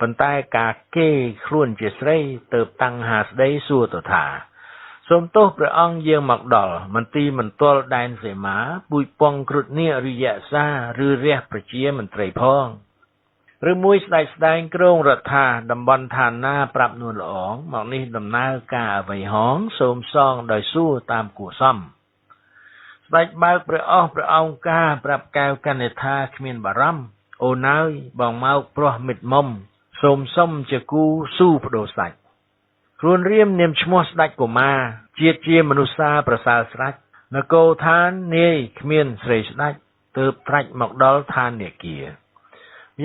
ប៉ុន្តែការគេខ្លួនជាស្រីទៅតាំងហាស្ដីសួរទៅថាសូមទោសព្រះអង្គយាងមកដល់មន្ទីរមណ្ឌលដែនសីមាពូជពងគ្រុឌនារិយសាឬរះប្រជាមន្ត្រីផងឬមួយស្ដេចស្ដែងគ្រងរដ្ឋាតំបន់ឋានណាប្រាប់នួនល្អងមកនេះដំណើរការអ្វីហងសូមសងដោយសួរតាមគួរសមស្ដេចបើកព្រះអស់ព្រះអង្គការប្រាប់កែវកនិដ្ឋាគ្មានបារម្ភអូនអើយបងមកព្រោះមិត្តមុំសូមសុំជាគូស៊ូបដូរសាច់ខ្លួនរៀមនាមឈ្មោះស្ដេចកុមារជាតិជាមនុស្សសាប្រសើរស្រេចនគរឋាននាយគ្មានស្រីស្ដេចទើបត្រាច់មកដល់ឋាននាគា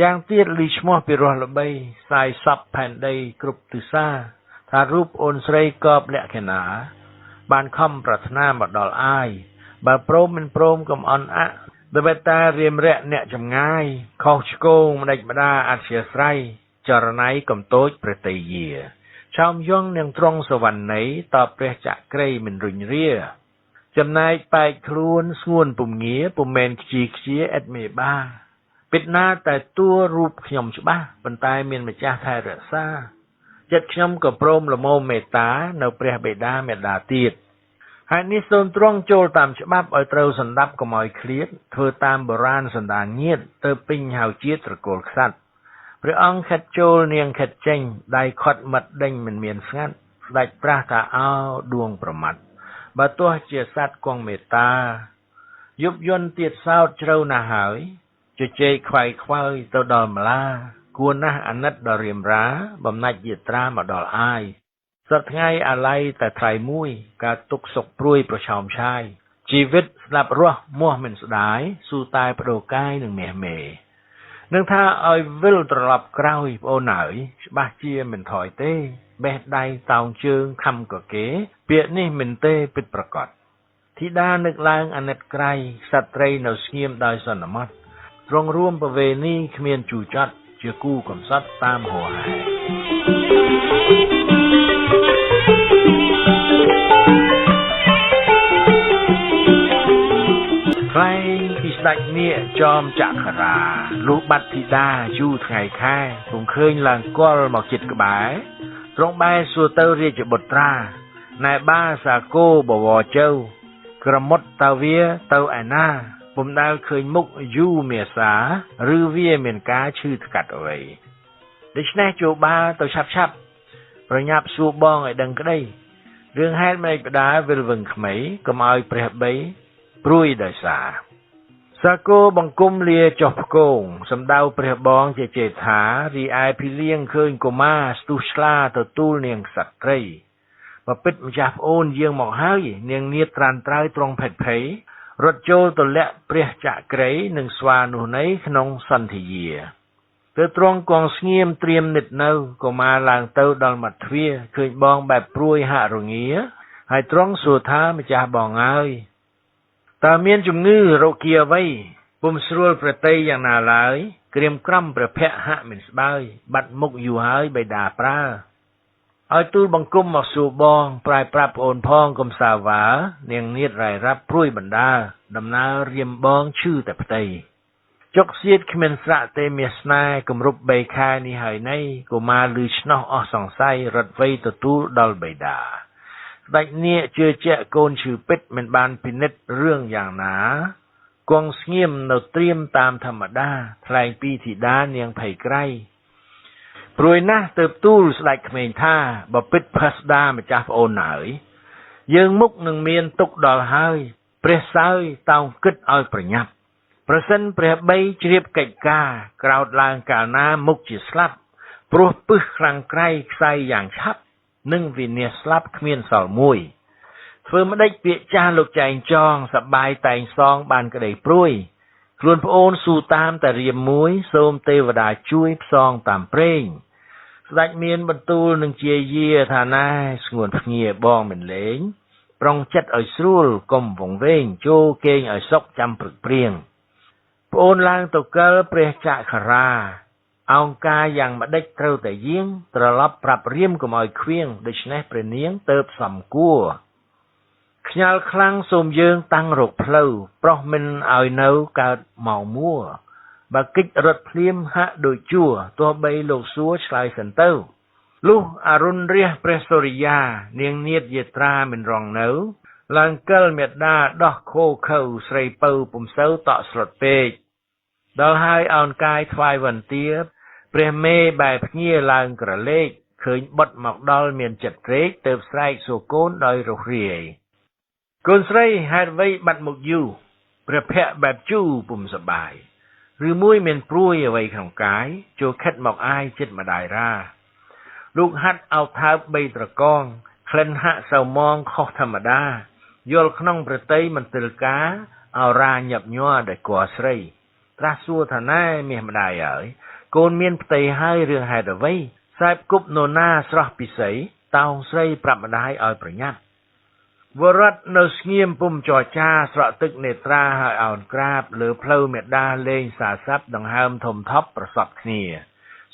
យ៉ាងទៀតលីឈ្មោះពីរោះល្បីសាយសពផែនដីគ្រប់ទិសាថារូបអូនស្រីកបលក្ខណៈបានខំប្រាថ្នាមកដល់អាយបើព្រមមិនព្រមកុំអន់អាក់ដបតារៀមរៈអ្នកចម្ងាយខុសឆ្គងម្ដេចម្ដាអធិស្រ័យចរណៃកំតូចប្រតិយាឆោមយងនឹងត្រង់សវណ្ណីតបព្រះចក្រីមិនរុញរាចំណែកបែកខ្លួនស្ងួនពុំងារពុំមែនខ្ជាឥតមេបាពិតណាតែតួរូបខ្ញុំច្បាស់ប៉ុន្តែមានម្ចាស់ថែរក្សាចិត្តខ្ញុំក៏ព្រមលមមមេត្តានៅព្រះបិតាមេដាទៀតហើយនេះសូមទ្រង់ចូលតាមច្បាប់ឲ្យត្រូវសន្តាប់កុំឲ្យឃ្លាតធ្វើតាមបុរាណសន្តានញាតិទៅពេញហៅជាតិត្រកូលក្សត្រព្រះអង្គខិតចូលនាងខិតចេញដៃខាត់មាត់ដេញមិនមានស្ងាត់ស្ដេចប្រះថាអោដួងប្រមាត់បើទោះជាសត្វគង់មេត្តាយប់យន់ទៀតសោតជ្រៅណាស់ហើយជជែកខ្វាយខ្វើយទៅដល់ម្លាគួរណាស់អាណិតដល់រៀមរាបំណាច់យាត្រាមកដល់អាយសប្តាហ៍ថ្ងៃអាល័យតែថ្លៃមួយការទុកសុខព្រួយប្រឆោមឆាយជីវិតស្លាប់រស់មាស់មិនស្ដាយស៊ូតែបដូរកាយនឹងមាសមេនឹងថាឲ្យវិលត្រឡប់ក្រោយប្អូនហើយច្បាស់ជាមិនថយទេបេះដៃតោងជើងខំក៏គេពាក្យនេះមិនទេពិតប្រាកដធីតានឹកឡើងអាណិតក្រៃសត្រីនៅស្ងៀមដោយសន្មត់ទ្រង់រួមប្រវេណីគ្មានជូរចត់ជាគូកំសត់តាមហោហែខ្លែងពីស្ដេចនាគចោមចក្រាលុះបាត់ធីតាយូរថ្ងៃខែពុំឃើញឡើងគល់មកជិតក្បែរទ្រង់បែរសួរទៅរាជបុត្រាណែបាសាគោបវរជើក្រមុតតាវាទៅឯណាពុំដែលឃើញមុខយូមេសាឬវាមានការឈឺថ្កាត់អ្វីដូច្នេះចូលបាទៅឆាប់ប្រញាប់សួរបងឲ្យដឹងក្តីរឿងហេតុម៉េចបដាវិលវឹងក្មេកុំឲ្យព្រះបីព្រួយដោយសារសាគរបង្គំលាចុះផ្គងសម្ដៅព្រះបងជាចេថារីឯភីលៀងឃើញកុមារស្ទុះឆ្លាទទួលនាងក្សត្រីបើពិតម្ចាស់ប្អូនយាងមកហើយនាងនាថត្រានត្រើយត្រង់ភេទភ័យរត់ចូលទលាក់ព្រះចក្រីនិងស្វានោះនៃក្នុងសន្ធាយាទើបទ្រង់គង់ស្ងៀមត្រៀមនិតនៅកុមារឡើងទៅដល់មាត់ទ្វារឃើញបងបែបព្រួយហាក់រងាហើយទ្រង់សួរថាម្ចាស់បងអើយតើមានជំងឺរោគអ្វីពុំស្រួលប្រតិយ៉ាងណាឡើយក្រៀមក្រំព្រះភ័ក្រហាក់មិនស្បើយបាត់មុខយូរហើយបិតាប្រើឲ្យទូលបង្គំមកសួរបងប្រាយប្រាប់ប្អូនផងកុំសាវ៉ានាងនាថរាយរាប់ព្រួយបណ្ដាដំណើររៀមបងឈឺតែផ្ទៃចុកសៀតគ្មានស្រាក់ទេមាសស្នេហ៍គម្រប់3ខែនេះហើយណីកុមារលឺឆ្នោះអស់សង្ស័យរត់វៃទទួលដល់បិតាស្ដេចនាគជឿជាក់កូនឈឺពិតមិនបានពិនិត្យរឿងយ៉ាងណាគង់ស្ងៀមនៅត្រៀមតាមធម្មតាថ្លែងពីធីតានាងភ័យក្រៃ ព្រួយណាស់ទើបទូលស្ដេចក្មេងថាបើពិតផាសដាម្ចាស់ប្អូនហើយយើងមុខនឹងមានទុកដល់ហើយព្រះសើយតោងគិតឲ្យប្រញាប់ប្រសិនព្រះបីជ្រាបកិច្ចការក្រោតឡើងកាលណាមុខជាស្លាប់ព្រោះពឹសខ្លាំងក្រៃខ្សែយ៉ាងឆាប់នឹងវិនាសស្លាប់គ្មានសល់មួយធ្វើម្ដេចពាក្យចាស់លោកចែងចងសបាយតែងសងបានក្តីព្រួយខ្លួនប្អូនស៊ូតាមតែរៀមមួយសូមទេវតាជួយផ្សងតាមព្រេងស្ដេចមានបន្ទូលនឹងជាយាថាណែស្ងួនភ្ងាបងមិនលេងប្រុងចិត្តឲ្យស្រួលកុំវង្វេងចូលគេងឲ្យសុខចាំព្រឹកព្រៀងប្អូនឡើងទៅកិលព្រះចក្រាអង្ការយ៉ាងម្ដេចត្រូវតែយាងត្រឡប់ប្រាប់រៀមកុំឲ្យខ្វៀងដូច្នេះព្រះនាងទៅសំគួរខ្ញាល់ខ្លាំងសូមយើងតាំងរកផ្លូវប្រុសមិនឲ្យនៅកើតម៉ោងមួបើកិច្ចរត់ភ្លាមហាក់ដូចជួទោះបីលោកសួរឆ្លើយសិនទៅលុះអរុណរះព្រះសូរិយានាងនាថយាត្រាមិនរងនៅឡើងកិលមេដាដោះខោខៅស្រីពៅពុំសូវតក់ស្លុតពេកដល់ហើយអោនកាយថ្វាយវន្ទាព្រះមេបែបភ្ងាឡើងក្រឡេកឃើញបុតមកដល់មានចិត្តត្រេកទើបស្រែកសួរកូនដោយរុះរាយកូនស្រីហេតុអ្វីបាត់មកយូរព្រះភ័ក្របែបជូរពុំសប្បាយឬមួយមានព្រួយអ្វីក្នុងកាយចូលខិតមកអាយចិត្តម្ដាយរាលោកហាត់អោថើបបីត្រកងក្លិនហាក់សៅមងខុសធម្មតាយល់ក្នុងប្រតិមន្ទិលការអោរាញាប់ញ័រដែលគួរស្រីត្រាស់សួរថាណែមាសម្ដាយហើយកូនមានផ្ទៃហើយរឿងហេតុអ្វីសែបគប់នរណាស្រស់ពិសីតោងស្រីប្រាប់ម្ដាយឲ្យប្រញាប់វរដ្ឋនៅស្ងៀមពុំចរចាស្រក់ទឹកនេត្រាឲ្យអោនក្រាបលើផ្លូវមេដាលេងសាស័ព្ទដង្ហើមធំថប់ប្រសពគ្នា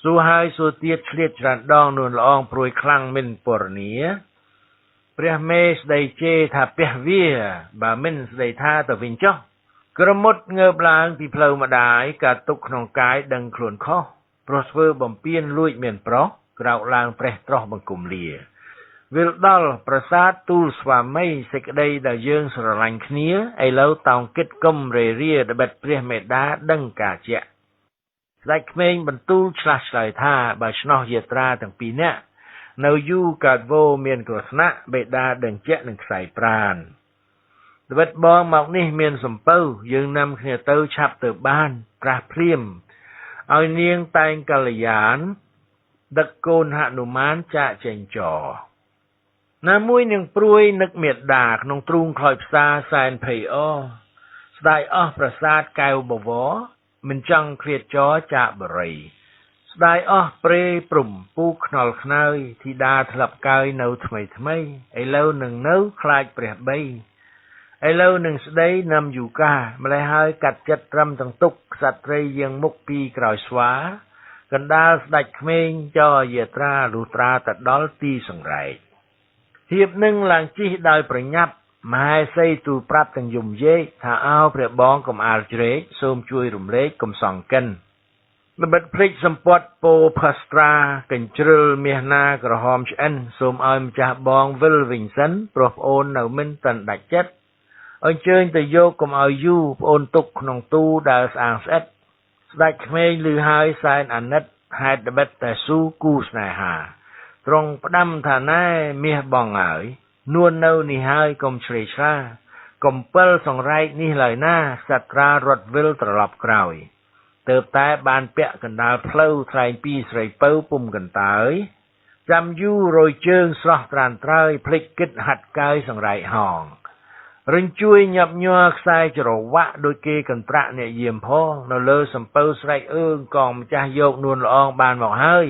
សួរហើយសួរទៀតឆ្លៀតច្រើនដងនួនល្អងព្រួយខ្លាំងមិនពរនីព្រះមេស្ដីជេរថាពះវាបើមិនស្ដីថាទៅវិញចុះក្រមុតងើបឡើងពីផ្លូវម្ដាយកាទុកក្នុងកាយដឹងខ្លួនខុសព្រោះធ្វើបំពេញលួចមានប្រុសក្រោកឡើងប្រេះត្រោះបង្គំលាវិលដល់ប្រាសាទទូលស្វាមីសេចក្តីដែលយើងស្រឡាញ់គ្នាឥឡូវតោងគិតកុំរេរាដបិតព្រះមេដាដឹងការជាក់ស្ដេចក្មេងបន្ទូលឆ្លាស់ឆ្លើយថាបើឆ្នោះយាត្រាទាំងពីរនាក់នៅយូរកើតវោមានគ្រោះថ្នាក់បេដាដឹងជាក់នឹងខ្សែប្រានដបិតបងមកនេះមានសំពៅយើងនាំគ្នាទៅឆាប់ទៅបានក្រាស់ភ្លាមឲ្យនាងតែងកល្យានដឹកកូនហនុមានចាកចេញចរណាមួយនឹងព្រួយនឹកមេដាក្នុងទ្រូងខ្លោចផ្សារសែនភ័យអស្ដាយអស់ប្រាសាទកែវបវរមិនចង់ឃ្លាតចរចាកបរិយស្ដាយអស់ព្រេព្រំពូខ្នល់ខ្នើយធីតាធ្លាប់កើយនៅថ្មីថ្មីឥឡូវនឹងនៅខ្លាចព្រះបីឥឡូវនឹងស្ដីនំយូកាម្លេះហើយកាត់ចិត្តត្រឹមទាំងទុកក្សត្រីយាងមុខពីក្រោយស្វាកណ្ដាលស្ដេចក្មេងចរយាត្រាលុះត្រាទៅដល់ទីសង្រែកហៀបនឹងឡើងជិះដោយប្រញាប់មហេសីទូលប្រាប់ទាំងយំយេកថាអោព្រះបងកុំអាលជ្រែកសូមជួយរំលែកកុំសង្កិនល្បិតភ្លេចសម្ពត់ពោផាស្ត្រាកញ្ជ្រិលមាសណាក្រហមឆ្អិនសូមឲ្យម្ចាស់បងវិលវិញសិនព្រោះប្អូននៅមិនតាន់ដាច់ចិត្តអញ្ជើញទៅយកកុំឲ្យយូរប្អូនទុកក្នុងទូដើរស្អាងស្អិតស្ដេចក្មេងឮហើយសែនអាណិតហេតុល្បិតតែស៊ូគូស្នេហាទ្រង់ផ្ដាំថាណែមាសបងហើយនួននៅនេះហើយកុំជ្រេឆ្លាកំពិលសង្រែកនេះឡើយណាសត្រារត់វិលត្រឡប់ក្រោយទើបតែបានពាក់កណ្ដាលផ្លូវថ្លែងពីស្រីពៅពុំកន្តើយចាំយូររយជើងស្រស់ត្រានត្រើយភ្លេចគិតហាត់កាយសង្រែកហងរញ្ជួយញាប់ញ័រខ្សែច្រវាក់ដោយគេកន្ត្រាក់អ្នកយាមផងនៅលើសំពៅស្រែកអើងកងម្ចាស់យកនួនល្អងបានមកហើយ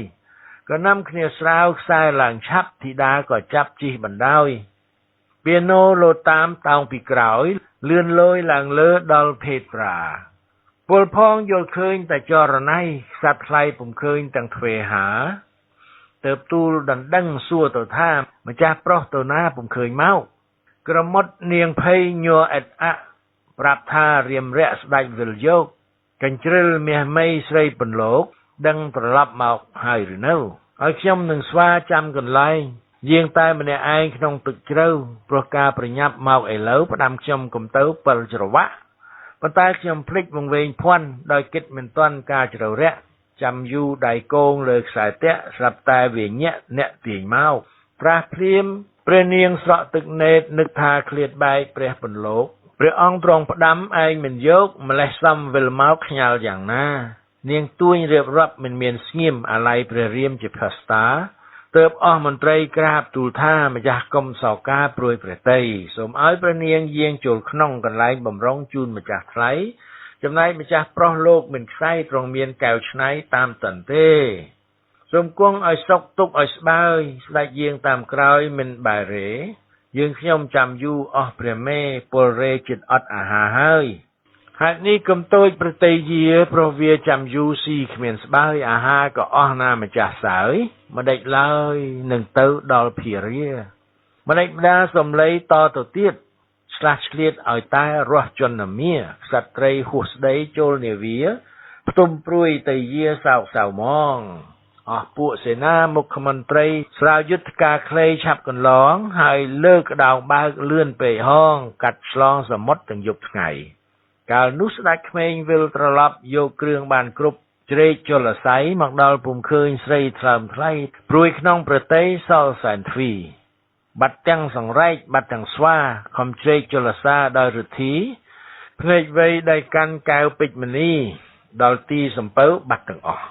ក៏នាំគ្នាស្រាវខ្សែឡើងឆាប់ធីតាក៏ចាប់ជិះបណ្ដោយពីណូលោតាមតោងពីក្រោយលឿនលយឡើងលើដល់ភេទប្រាពលផងយល់ឃើញតែចរណៃសត្វថ្លៃពុំឃើញទាំងទ្វេហាទើបទូលដណ្ដឹងសួរទៅថាម្ចាស់ប្រុសទៅណាពុំឃើញមកក្រមុតនាងភ័យញ័រអិតអាក់ប្រាប់ថារៀមរៈស្ដេចវិលយកកញ្ជ្រិលមាសមីស្រីពន្លកដឹងត្រឡប់មកហើយឬនៅឲ្យខ្ញុំនឹងស្វាចាំកន្លែងយាងតែម្នាក់ឯងក្នុងទឹកជ្រៅព្រោះការប្រញាប់មកឥឡូវផ្ដាំខ្ញុំកុំទៅពិលច្រវាក់ប៉ុន្តែខ្ញុំភ្លេចវង្វេងភ័ណ្ឌដោយគិតមិនទាន់ការជ្រៅរាក់ ចាំយូរដៃគោងលើខ្សែតាក់ស្រាប់តែវាញាក់អ្នកទាញមកប្រាស់ភ្លាមព្រះនាងស្រក់ទឹកនេតនឹកថាឃ្លាតបែកព្រះពន្លកព្រះអង្គទ្រង់ផ្ដាំឯងមិនយកម្លេះសំវិលមកខ្ញាល់យ៉ាងណានាងទួញរៀបរាប់មិនមានស្ងៀមអាល័យព្រះរាមជាភស្តាទើបអស់មន្ត្រីក្រាបទូលថាម្ចាស់កុំសោការព្រួយព្រះតីសូមឲ្យព្រះនាងយាងចូលក្នុងកន្លែងបំរុងជូនម្ចាស់ថ្លៃចំណែកម្ចាស់ប្រុសលោកមិនខ្សែទ្រង់មានកែវឆ្នៃតាមតន្ទេសូមគង់ឲ្យសុខទុក្ខឲ្យស្បើយស្ដេចយាងតាមក្រោយមិនបែរេយើងខ្ញុំចាំយូរអស់ព្រះមេពលរេចិត្តអត់អាហារហើយហេតុនេះកុំតូចប្រតិយាព្រោះវាចាំយូរស៊ីគ្មានស្បើយអាហារក៏អស់ណាម្ចាស់សើយម្ដេចឡើយនឹងទៅដល់ភារាម្ដេចម្ដាសំឡីតទៅទៀតឆ្លាស់ឆ្លៀតឲ្យតែរស់ជន់មាក្សត្រីហួសស្ដីចូលនាវាផ្ទុំព្រួយទៅយាសោកសៅហ្មងអស់ពួកសេនាមុខមន្ត្រីស្រាវយុទ្ធការខ្លីឆាប់កន្លងហើយលើកក្តោងបើកលឿនពេកហងកាត់ឆ្លងសមុទ្រទាំងយប់ថ្ងៃកាលនោះស្ដេចក្មេងវិលត្រឡប់យកគ្រឿងបានគ្រប់ជ្រែកចលស័យមកដល់ពុំឃើញស្រីថ្លើមថ្លៃព្រួយក្នុងប្រទេសសល់សែនទ្វីបាត់ទាំងសង្រែកបាត់ទាំងស្វាខំជ្រែកចលសាដោយរទ្ធីភ្នែកវៃដៃកាន់កែវពេជ្រមณีដល់ទីសំពៅបាត់ទាំងអស់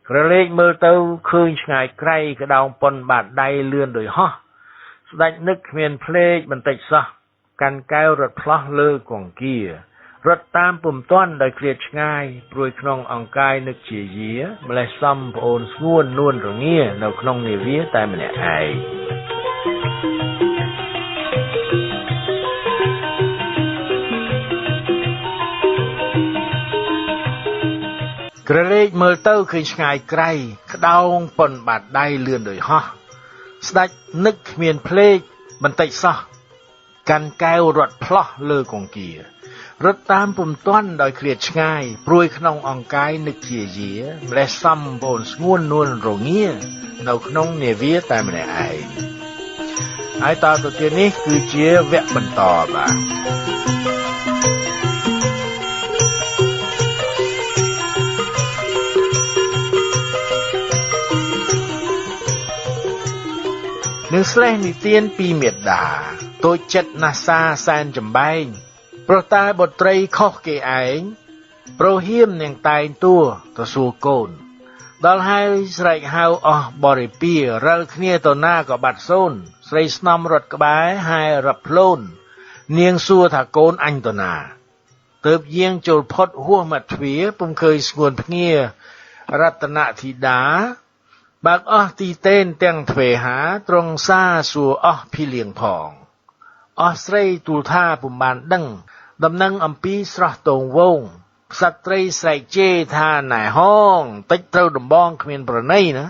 ក្រឡេកមើលទៅឃើញឆ្ងាយក្រៃក្តោងប៉ុនបាតដៃលឿនដោយហោះស្ដេចនឹកគ្មានភ្លេចបន្តិចសោះកាន់កែវរត់ផ្លោះលើគង្គារត់តាមពុំទាន់ដោយឃ្លាតឆ្ងាយព្រួយក្នុងអង្កាយនឹកជាយាម្លេះសំប្អូនស្ងួននួនរងានៅក្នុងនាវាតែម្នាក់ឯងក្រឡេកមើលទៅឃើញឆ្ងាយក្រៃក្តោងប៉ុនបាតដៃលឿនដោយហោះស្ដេចនឹកគ្មានភ្លេចបន្តិចសោះកាន់កែវរត់ផ្លោះលើគង្គារត់តាមពុំទាន់ដោយឃ្លាតឆ្ងាយព្រួយក្នុងអង្កាយនឹកជាយាម្លេះសំប្អូនស្ងួននួនរងានៅក្នុងនាវាតែម្នាក់ឯងហើយតទៅទៀតនេះគឺជាវគ្គបន្តបាទនឹងស្លេះនិទានពីមេដាតូចចិត្តណាសាសែនចំបែងព្រោះតែបុត្រីខុសគេឯងប្រហ៊ាមនាងតែងតួទៅសួរកូនដល់ហើយស្រែកហៅអស់បរិពារិលគ្នាទៅណាក៏បាត់សូនស្រីស្នំរត់ក្បែរហើយរត់ភ្លូននាងសួរថាកូនអញទៅណាទើបយាងចូលផុតហួសមាត់ទ្វារពុំឃើញស្ងួនភ្ងារតនធីតាបើកអស់ទីតេនទាំងទ្វេហាត្រង់សាសួរអស់ភីលៀងផងអស់ស្រីទូលថាពុំបានដឹងដំណឹងអំពីស្រស់តងវងក្សត្រីស្រែកជេរថាណែហងតិចត្រូវដំបងគ្មានប្រណីណា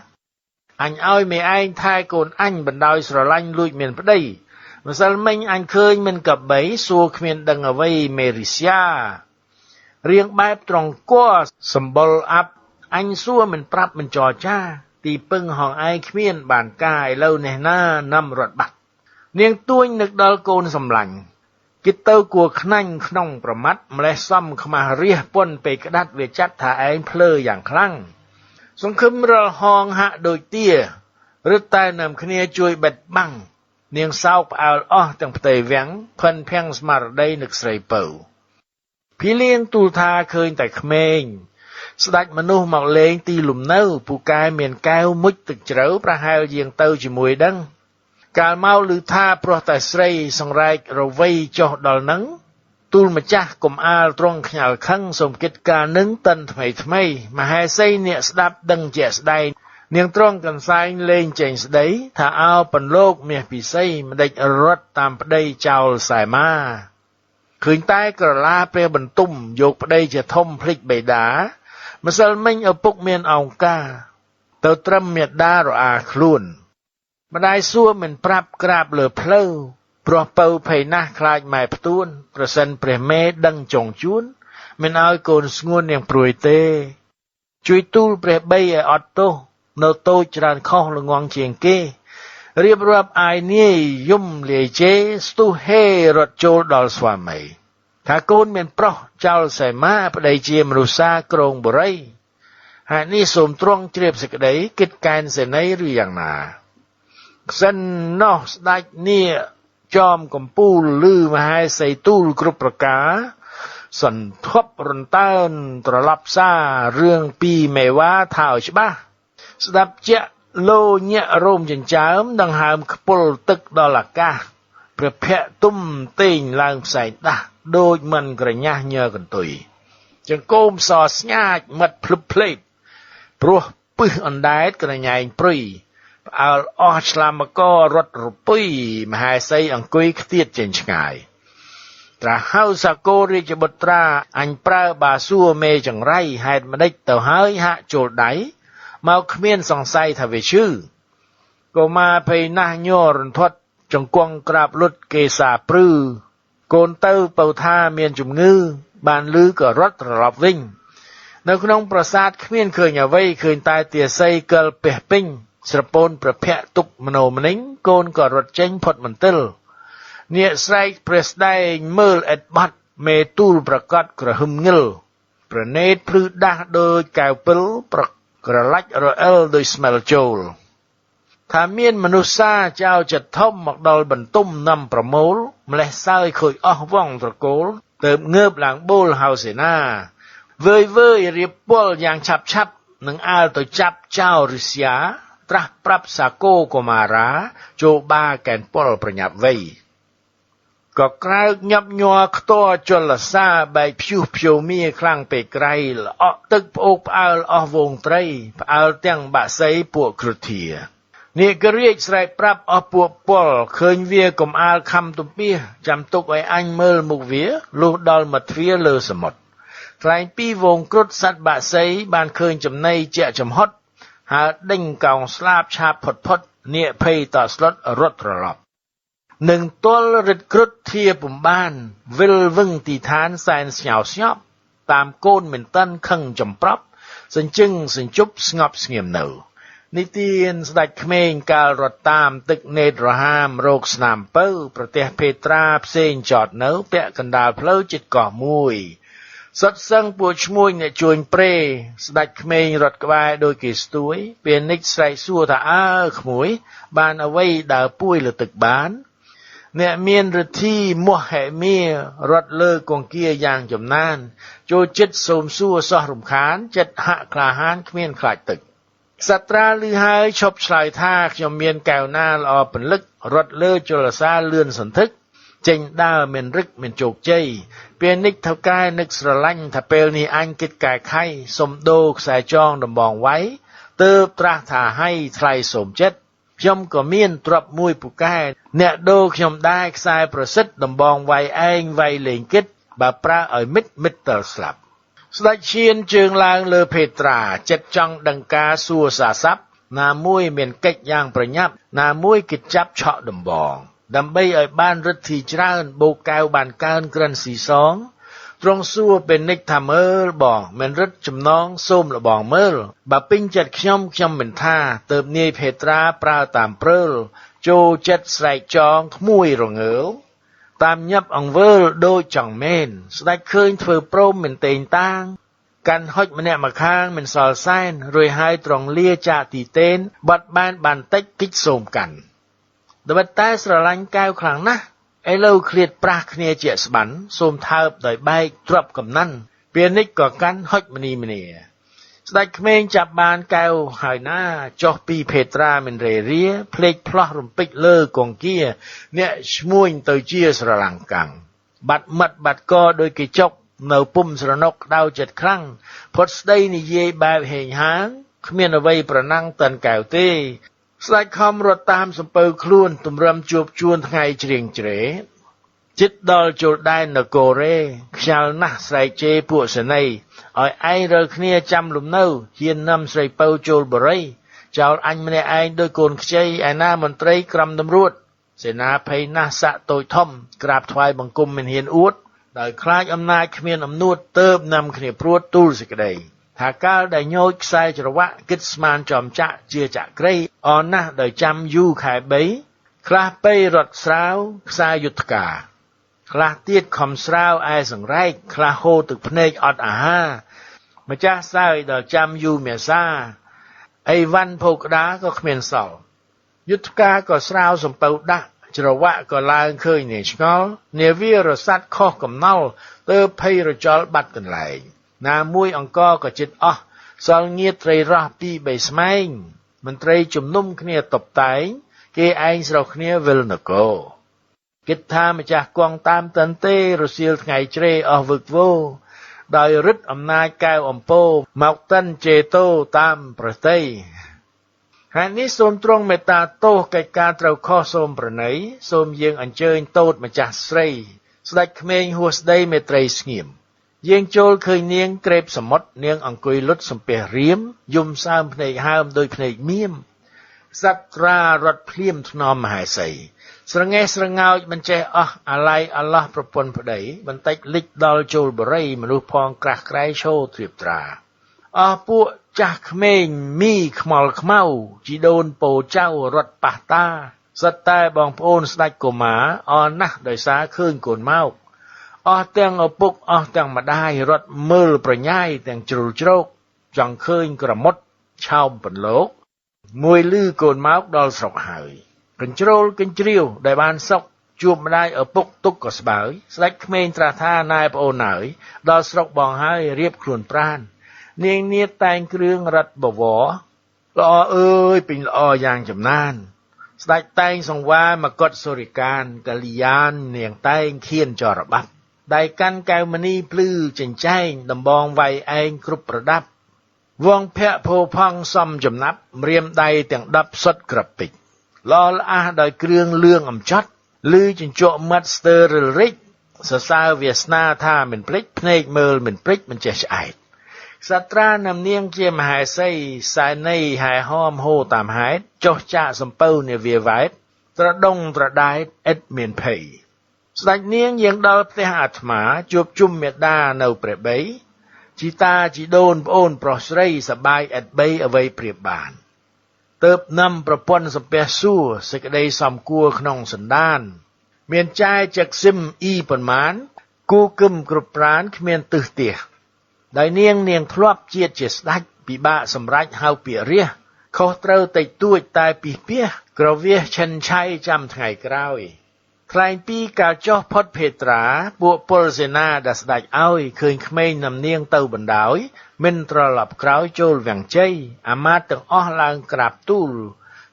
អញឲ្យមេឯងថែកូនអញបណ្ដោយស្រឡាញ់លួចមានប្តីម្សិលមិញអញឃើញមិនកបីសួរគ្មានដឹងអ្វីមេរិស្យារៀងបែបត្រង់គួរសម្បុរអាប់អញសួរមិនប្រាប់មិនចរចាទីពឹងហងឯងគ្មានបានកាយឥឡូវនេះណានាំរត់បាត់នាងទួញនឹកដល់កូនសម្លាញ់គិតទៅគួរខ្នាញ់ក្នុងប្រមាត់ម្លេះសំខ្មាស់រះពន់ពេកក្តាត់វាចាត់ថាឯងភ្លើយ៉ាងខ្លាំងសង្ឃឹមរលហងហាក់ដូចទារឹតតែនាំគ្នាជួយបិទបាំងនាងសោកផ្អើលអស់ទាំងផ្ទៃវាំងផិនភាំងស្មារតីនឹកស្រីពៅភីលៀងទូលថាឃើញតែក្មេងស្ដេចមនុស្សមកលេងទីលំនៅពូកែមានកែវមុជទឹកជ្រៅប្រហែលយាងទៅជាមួយដឹងកាលមកឮថាព្រោះតែស្រីសង្រែករវៃចុះដល់នឹងទូលម្ចាស់កុំអាលត្រង់ខ្ញាល់ខឹងសូមគិតការនឹងតិនថ្មីមហេសីអ្នកស្ដាប់ដឹងជាក់ស្ដែងនាងត្រង់កន្សែងលេងចេញស្ដីថាអោពន្លោកមាសពិសីម្ដេចរត់តាមប្តីចោលសែមាឃើញតែក្រឡាព្រះបន្ទុំយកប្តីជាធំភ្លេចបេដាម្សិលមិញឪពុកមានអង្ការទៅត្រឹមមេដារអាខ្លួនម្ដាយសួរមិនប្រាប់ក្រាបលើផ្លូវព្រោះពៅភ័យណាស់ខ្លាចម៉ែផ្ទួនប្រសិនព្រះមេដឹងចុងជួនមិនឲ្យកូនស្ងួននាងព្រួយទេជួយទូលព្រះបីឲ្យអត់ទោសនៅតូចច្រើនខុសល្ងងជាងគេរៀបរាប់អាយនាយយំលាយជេរស្ទុះហេរត់ចូលដល់ស្វាមីថាកូនមានប្រុសចោលសែមាប្តីជាមនុស្សាក្រងបុរី ហើយនេះសូមទ្រង់ជ្រាបសេចក្តីគិតកែនសេនីឬយ៉ាងណាសិននោះស្ដេចនេះจอมកំពូលឬមហេសីទូលគ្រប់ប្រការសន្ធប់រន្តើនត្រឡប់សាររឿងពីមេវ៉ាថាឲ្យច្បាស់ស្ដាប់ជាក់លោញាក់រោមចិញ្ចើមដង្ហើមខ្ពុលទឹកដល់អាកាសព្រះភ័ក្រទុំតេងឡើងផ្សែងដាស់ដូចមិនក្រញាស់ញើកន្ទុយចង្កូមសស្ញាចមាត់ភ្លឹបភ្លេបព្រោះពឹសអណ្ដែតក្រញ៉ែងព្រុយផ្អើលអស់ឆ្លាមកករត់រពុយមហេសីអង្គុយខ្ទាតចេញឆ្ងាយត្រាហៅសាគររាជបុត្រាអញប្រើបាសួរមេចង្រៃហេតុម្ដេចទៅហើយហាក់ចូលដៃមកគ្មានសង្ស័យថាវាឈឺកុមារភ័យណាស់ញ័ររន្ធត់ចង្គង់ក្រាបលុតគេសាព្រឺកូនទៅបើថាមានជំងឺបានឮក៏រត់ត្រឡប់វិញនៅក្នុងប្រាសាទគ្មានឃើញអ្វីឃើញតែទាសីកិលពះពេញស្រពោនព្រះភ័ក្រទុកមโนមនិញកូនក៏រត់ចេញផុតមន្ទិលនាគស្រែកព្រះស្ដែងមើលអិតបាត់មេទូលប្រកាសក្រហឹមងិលប្រណេតភ្លឺដាស់ដោយកែវពិលក្រឡាច់រអិលដោយស្មែលចូលថាមានមនុស្សសាចៅចិត្តធំមកដល់បន្ទុំនាំប្រមូលម្លេះសើយខូចអស់វងត្រកូលទើបងើបឡើងបូលហៅសេនាវើយរៀបពលយ៉ាងឆាប់នឹងអាលទៅចាប់ចៅរិស្យាត្រាស់ប្រាប់សាគរកុមារាចូលបាកែនពលប្រញាប់វៃក៏ក្រៅកញាប់ញ័រខ្ទាស់ចលសាបែកភុះភយោមាខ្លាំងពេកក្រៃល្អក់ទឹកផ្អូកផ្អើលអស់វងត្រីផ្អើលទាំងបាក់សីពួកគ្រឹធានាគរាជស្រែកប្រាប់អស់ពួកពលឃើញវាកំអាលខំទំពាសចាំទុកឲ្យអញមើលមុខវាលុះដល់មាត់ទ្វារលើសមុទ្រថ្លែងពីវងគ្រុឌសត្វបាក់សីបានឃើញចំណីជាក់ចំហុតហើយដេញកោងស្លាបឆាបផុតនាគភ័យតស្លុតរត់ត្រឡប់នឹងទល់រិទ្ធគ្រុឌធាពំបានវិលវឹងទីឋានសែនស្ញោស្ញប់តាមកូនមិនតាន់ខឹងចំប្រប់សញ្ជឹងសញ្ជប់ស្ងប់ស្ងៀមនៅនិទានស្ដេចក្មេងកាលរត់តាមទឹកនេតរហាមរោគស្នាមពៅប្រទេសភេត្រាផ្សេងចតនៅពាក់កណ្ដាលផ្លូវជិតកោះមួយសុតសឹងពួកឈ្មួញអ្នកជួញព្រេស្ដេចក្មេងរត់ក្បែរដោយគេស្ទួយពេលនិចស្រែកសួរថាអើក្មួយបានអ្វីដើរពួយលើទឹកបានអ្នកមានឫទ្ធីមោះហេមារត់លើកង្គាយ៉ាងចំណានចូលចិត្តសូមសួរសោះរំខានចិត្តហាក់ក្លាហានគ្មានខ្លាចទឹកសត្រាឮហើយឈប់ឆ្លើយថាខ្ញុំមានកែវណាល្អពលឹករត់លើជលសាលឿនសន្ធឹកចេញដើរមានរឹកមានជោគជ័យពេលនិចថៅកែនឹកស្រឡាញ់ថាពេលនេះអញគិតកែខៃសុំដូរខ្សែចងដំបងໄວទើបត្រាស់ថាឲ្យថ្លៃសូមចិត្តខ្ញុំក៏មានទ្រព្យមួយពូកែអ្នកដូរខ្ញុំដែរខ្សែប្រសិទ្ធដំបងໄວឯងໄວលេងគិតបើប្រើឲ្យមិត្តទល់ស្លាប់ស្ដេចឈានជើងឡើងលើភេត្រាចិត្តចង់ដឹងការសួរសាស័ព្ទណាមួយមានកិច្ចយ៉ាងប្រញាប់ណាមួយគេចាប់ឆក់ដំបងដើម្បីឲ្យបានឫទ្ធីច្រើនបូកកែវបានកើនក្រិនស៊ីសងទ្រង់សួរពេលនិចថាមើលបងមិនរឹតចំណងសូមលបងមើលបើពេញចិត្តខ្ញុំមិនថាទៅនាយភេត្រាប្រើតាមព្រើលចូលចិត្តស្រែកចងក្មួយរងើលតាមញាប់អង្វើលដូចចង់មែនស្ដេចឃើញធ្វើព្រមមិនតេងតាងកាន់ហុចម្នាក់ម្ខាងមិនសល់សែនរួយហើយត្រង់លាចាកទីតេនបាត់បានតិចគិចសូមកាន់ត្បិតតែស្រឡាញ់កែវខ្លាំងណាស់ឥឡូវឃ្លាតប្រាស់គ្នាជាស្បាន់សូមថើបដោយបែកទ្រព្យកំណាន់ពេលនេះក៏កាន់ហុចម្នីស្ដេចក្មេងចាប់បានកែវហើយណាចុះពីភេត្រាមិនរេរាភ្លេចផ្លោះរំពេចលើកង្គាអ្នកឈ្មួញទៅជាស្រឡង្កាំងបាត់មាត់បាត់កដោយគេចុកនៅពុំស្រណុកក្តៅចិត្តខ្លាំងផុតស្ដីនិយាយបែបហេងហាងគ្មានអ្វីប្រណាំងតាន់កែវទេស្ដេចខំរត់តាមសំពៅខ្លួនទម្រាំជួបជួនថ្ងៃជ្រៀងជ្រេជិតដល់ជលដែននគររេខ្យាលណាស់ស្រែកជេរពួកសេនីឲ្យឯងរើគ្នាចាំលំនៅហ៊ាននាំស្រីពៅចូលបរិយចោលអញម្នាក់ឯងដោយកូនខ្ចីឯណាមន្ត្រីក្រមតម្រួតសេនាភ័យណាស់សាក់តូចធំក្រាបថ្វាយបង្គំមិនហ៊ានអួតដោយខ្លាចអំណាចគ្មានអំនួតទើបនាំគ្នាព្រួតទូលសេចក្តីថាកាលដែលញោចខ្សែច្រវាក់គិតស្មានចំចាក់ជាចក្រីអនណាស់ដោយចាំយូរខែ3ខ្លះពេរត់ស្រាវខ្សែយុទ្ធការខ្លះទៀតខំស្រាវឯសង្រែកខ្លះហូរទឹកភ្នែកអត់អាហារ ម្ចាស់សើយដល់ចាំយូរមេសាអីវ៉ាន់ភោក្តាក៏គ្មានសល់យុទ្ធការក៏ស្រាវសំពៅដាក់ច្រវាក់ក៏ឡើងឃើញនាងឆ្ងល់នាវារស័ត្វខុសកំណល់ទើបភ័យរចល់បាត់កន្លែងណាមួយអង្គក៏ជិតអស់សល់ញាតត្រីរស់ពីរបីស្មែងមន្ត្រីជំនុំគ្នាតបតែងគេឯងស្រោះគ្នាវិលនគរគិតថាម្ចាស់គង់តាមតន្ទេរសៀលថ្ងៃជ្រេអស់វឹកវរដោយរិទ្ធអំណាចកែវអំពរមកតិនជេតោតាមប្រតិហើយនេះសូមទ្រង់មេត្តាទោសកិច្ចការត្រូវខុសសូមប្រណីសូមយើងអញ្ជើញតូតម្ចាស់ស្រីស្ដេចក្មេងហួសស្ដីមេត្រីស្ងៀមយើងចូលឃើញនាងក្រេបសមុទ្រនាងអង្គុយលុតសំពះរៀមយំសើមភ្នែកហើមដោយភ្នែកមៀមសត្រារត់ភ្លាមថ្នមមហេសីស្រងេះស្រងោចមិនចេះអស់អាឡ័យអាឡោះប្រពន្ធប្តីបន្តិចលិចដល់ចូលបរិយមនុស្សផងក្រាស់ក្រែឈោត្រៀបត្រាអស់ពួកចាស់ក្មេងមីខ្មល់ខ្មៅជីដូនពោចៅរត់ប៉ះតាសិតតែបងប្អូនស្ដេចកុមារអរណាស់ដោយសារឃើញកូនមកអស់ទាំងឪពុកអស់ទាំងម្ដាយរត់មើលប្រញាយទាំងជ្រុលជ្រោកចង់ឃើញក្រមុតឆោមបន្លកមួយលឺកូនមកដល់ស្រុកហើយកញ្ជ្រោលកញ្ជ្រៀវដែលបានសុកជួបម្ដាយឪពុកទុកក៏ស្បើយស្ដេចក្មេងត្រាស់ថាណែប្អូនអើយដល់ស្រុកបងហើយរៀបខ្លួនប្រាននាងនាថតែងគ្រឿងរត់បវរល្អអើយពេញល្អយ៉ាងចំណានស្ដេចតែងសង្វារមកុដសូរិកានកលយាននាងតែងខៀនចរបាត់ដៃកាន់កែវមณีភ្លឺចិញ្ចែងដំបងវាយឯងគ្រប់ប្រដាប់វងភ័ក្រភោផង់សំចំណាប់ម្រាមដៃទាំង10សុតក្រពេចល្អល្អះដោយគ្រឿងលឿងអំចត់លឺជញ្ជក់មាត់ស្ទើររិលរិចសរសើរវាសនាថាមិនភ្លេចភ្នែកមើលមិនព្រិចមិនចេះឆ្អែតក្សត្រានាមនាងជាមហេសីសែន័យហែហមហូរតាមហេតុចុះចាកសំពៅនាវាវ៉ែតត្រដុងត្រដែតឥតមានភ័យស្ដេចនាងយាងដល់ផ្ទះអាត្មាជួបជុំមេដានៅព្រះបីជីតាជីដូនប្អូនប្រុសស្រីសបាយឥតបីអ្វីប្រៀបបានទើបនាំប្រពន្ធសំពះសួរសេចក្តីសំគួរក្នុងសន្តានមានចាយចឹកស៊ីមអ៊ីប៉ុន្មានគូគឹមគ្រប់ប្រានគ្មានទឹះទៀះដោយនាងធ្លាប់ជាតិជាស្ដេចពិបាកសម្រេចហៅពាក្យរាជខុសត្រូវតិចតួចតែពីពះក្រវាសឈិនឆៃចាំថ្ងៃក្រោយថ្លែងពីកាលចុះផុតភេត្រាពួកពលសេនាដែលស្ដេចឲ្យឃើញក្មេងនាំនាងទៅបណ្ដោយមិនត្រឡប់ក្រោយចូលវាំងជ័យអាមាត្យទាំងអស់ឡើងក្រាបទូល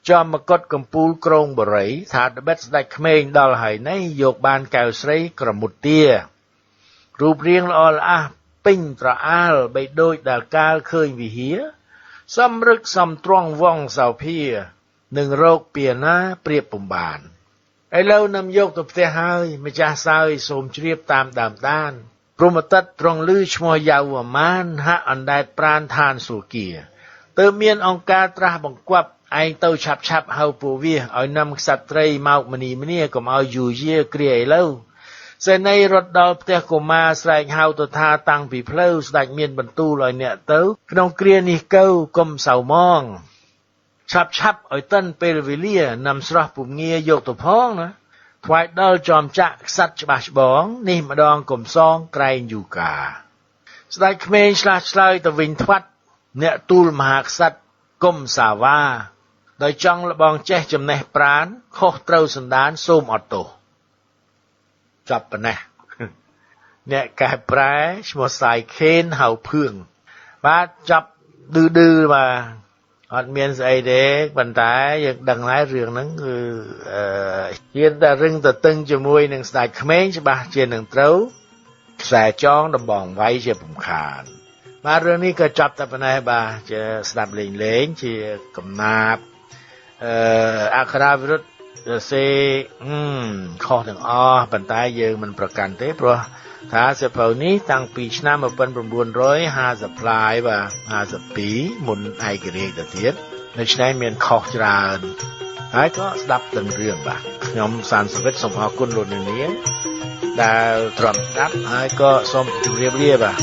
ចំមកុដកំពូលក្រងបរិយថាត្បិតស្ដេចក្មេងដល់ហើយនេះយកបានកែវស្រីក្រមុតទារូបរាងល្អល្អះពេញត្រអាលបីដូចដែលកាលឃើញវិហារសំរឹកសំទ្រង់វងសោភានឹងរោគពីណាព្រៀបពំបានឥឡូវនាំយកទៅផ្ទះហើយម្ចាស់សើយសូមជ្រាបតាមដើមដានព្រមទិតត្រង់ឮឈ្មោះយ៉ាវម៉ានហាក់អណ្ដែតប្រានឋានសួគ៌ទើបមានអង្គការត្រាស់បង្គាប់ឯងទៅឆាប់ហៅពួកវាឲ្យនាំក្សត្រីមកម្នីកុំឲ្យយូរយាគ្រាឥឡូវសេនីរត់ដល់ផ្ទះកុមារស្រែកហៅទៅថាតាំងពីផ្លូវស្ដេចមានបន្ទូលឲ្យអ្នកទៅក្នុងគ្រានេះកៅកុំសៅមងឆាប់ឲ្យតិនពេលវេលានាំស្រស់ពុំងាយកទៅផងណាថ្វាយដល់จอมចាក់ខ្សាត់ច្បាស់ច្បងនេះម្ដងកុំសងក្រែងយូកាស្ដេចក្មេងឆ្លាស់ឆ្លើយទៅវិញថ្វាត់អ្នកទូលមហាក្សត្រគុំសាវ៉ាដោយចង់លបងចេះចំណេះប្រានខុសត្រូវសន្តានសូមអត់ទោសចាប់ប៉ុណ្ណេះអ្នកកែប្រែឈ្មោះសាយខេនហៅភឿងបាទចាប់ឌឺបាទអត់មានស្អីទេប៉ុន្តែយើងដឹងហើយរឿងហ្នឹងគឺហ៊ានតែរឹងទៅតឹងជាមួយនឹងស្ដេចក្មេងច្បាស់ជានឹងត្រូវខ្សែចងដំបងវាយជាពំខានបាទរឿងនេះក៏ចាប់តែប៉ុណ្ណេះបាទជាស្ដាប់លេងជាកំណាព្យអក្ខរាវិរុទ្ធសេខុសទាំងអស់ប៉ុន្តែយើងមិនប្រកាន់ទេព្រោះថាសៀវភៅនេះតាំងពីឆ្នាំ1950ផ្លាយបាទ52មុនឯករាជ្យទៅទៀតដូច្នេះមានខុសច្រើនហើយក៏ស្ដាប់ទាំងរឿងបាទខ្ញុំសានសវិតសូមអរគុណលោកនាងដែលទ្រាំស្ដាប់ហើយក៏សូមជម្រាបលាបាទ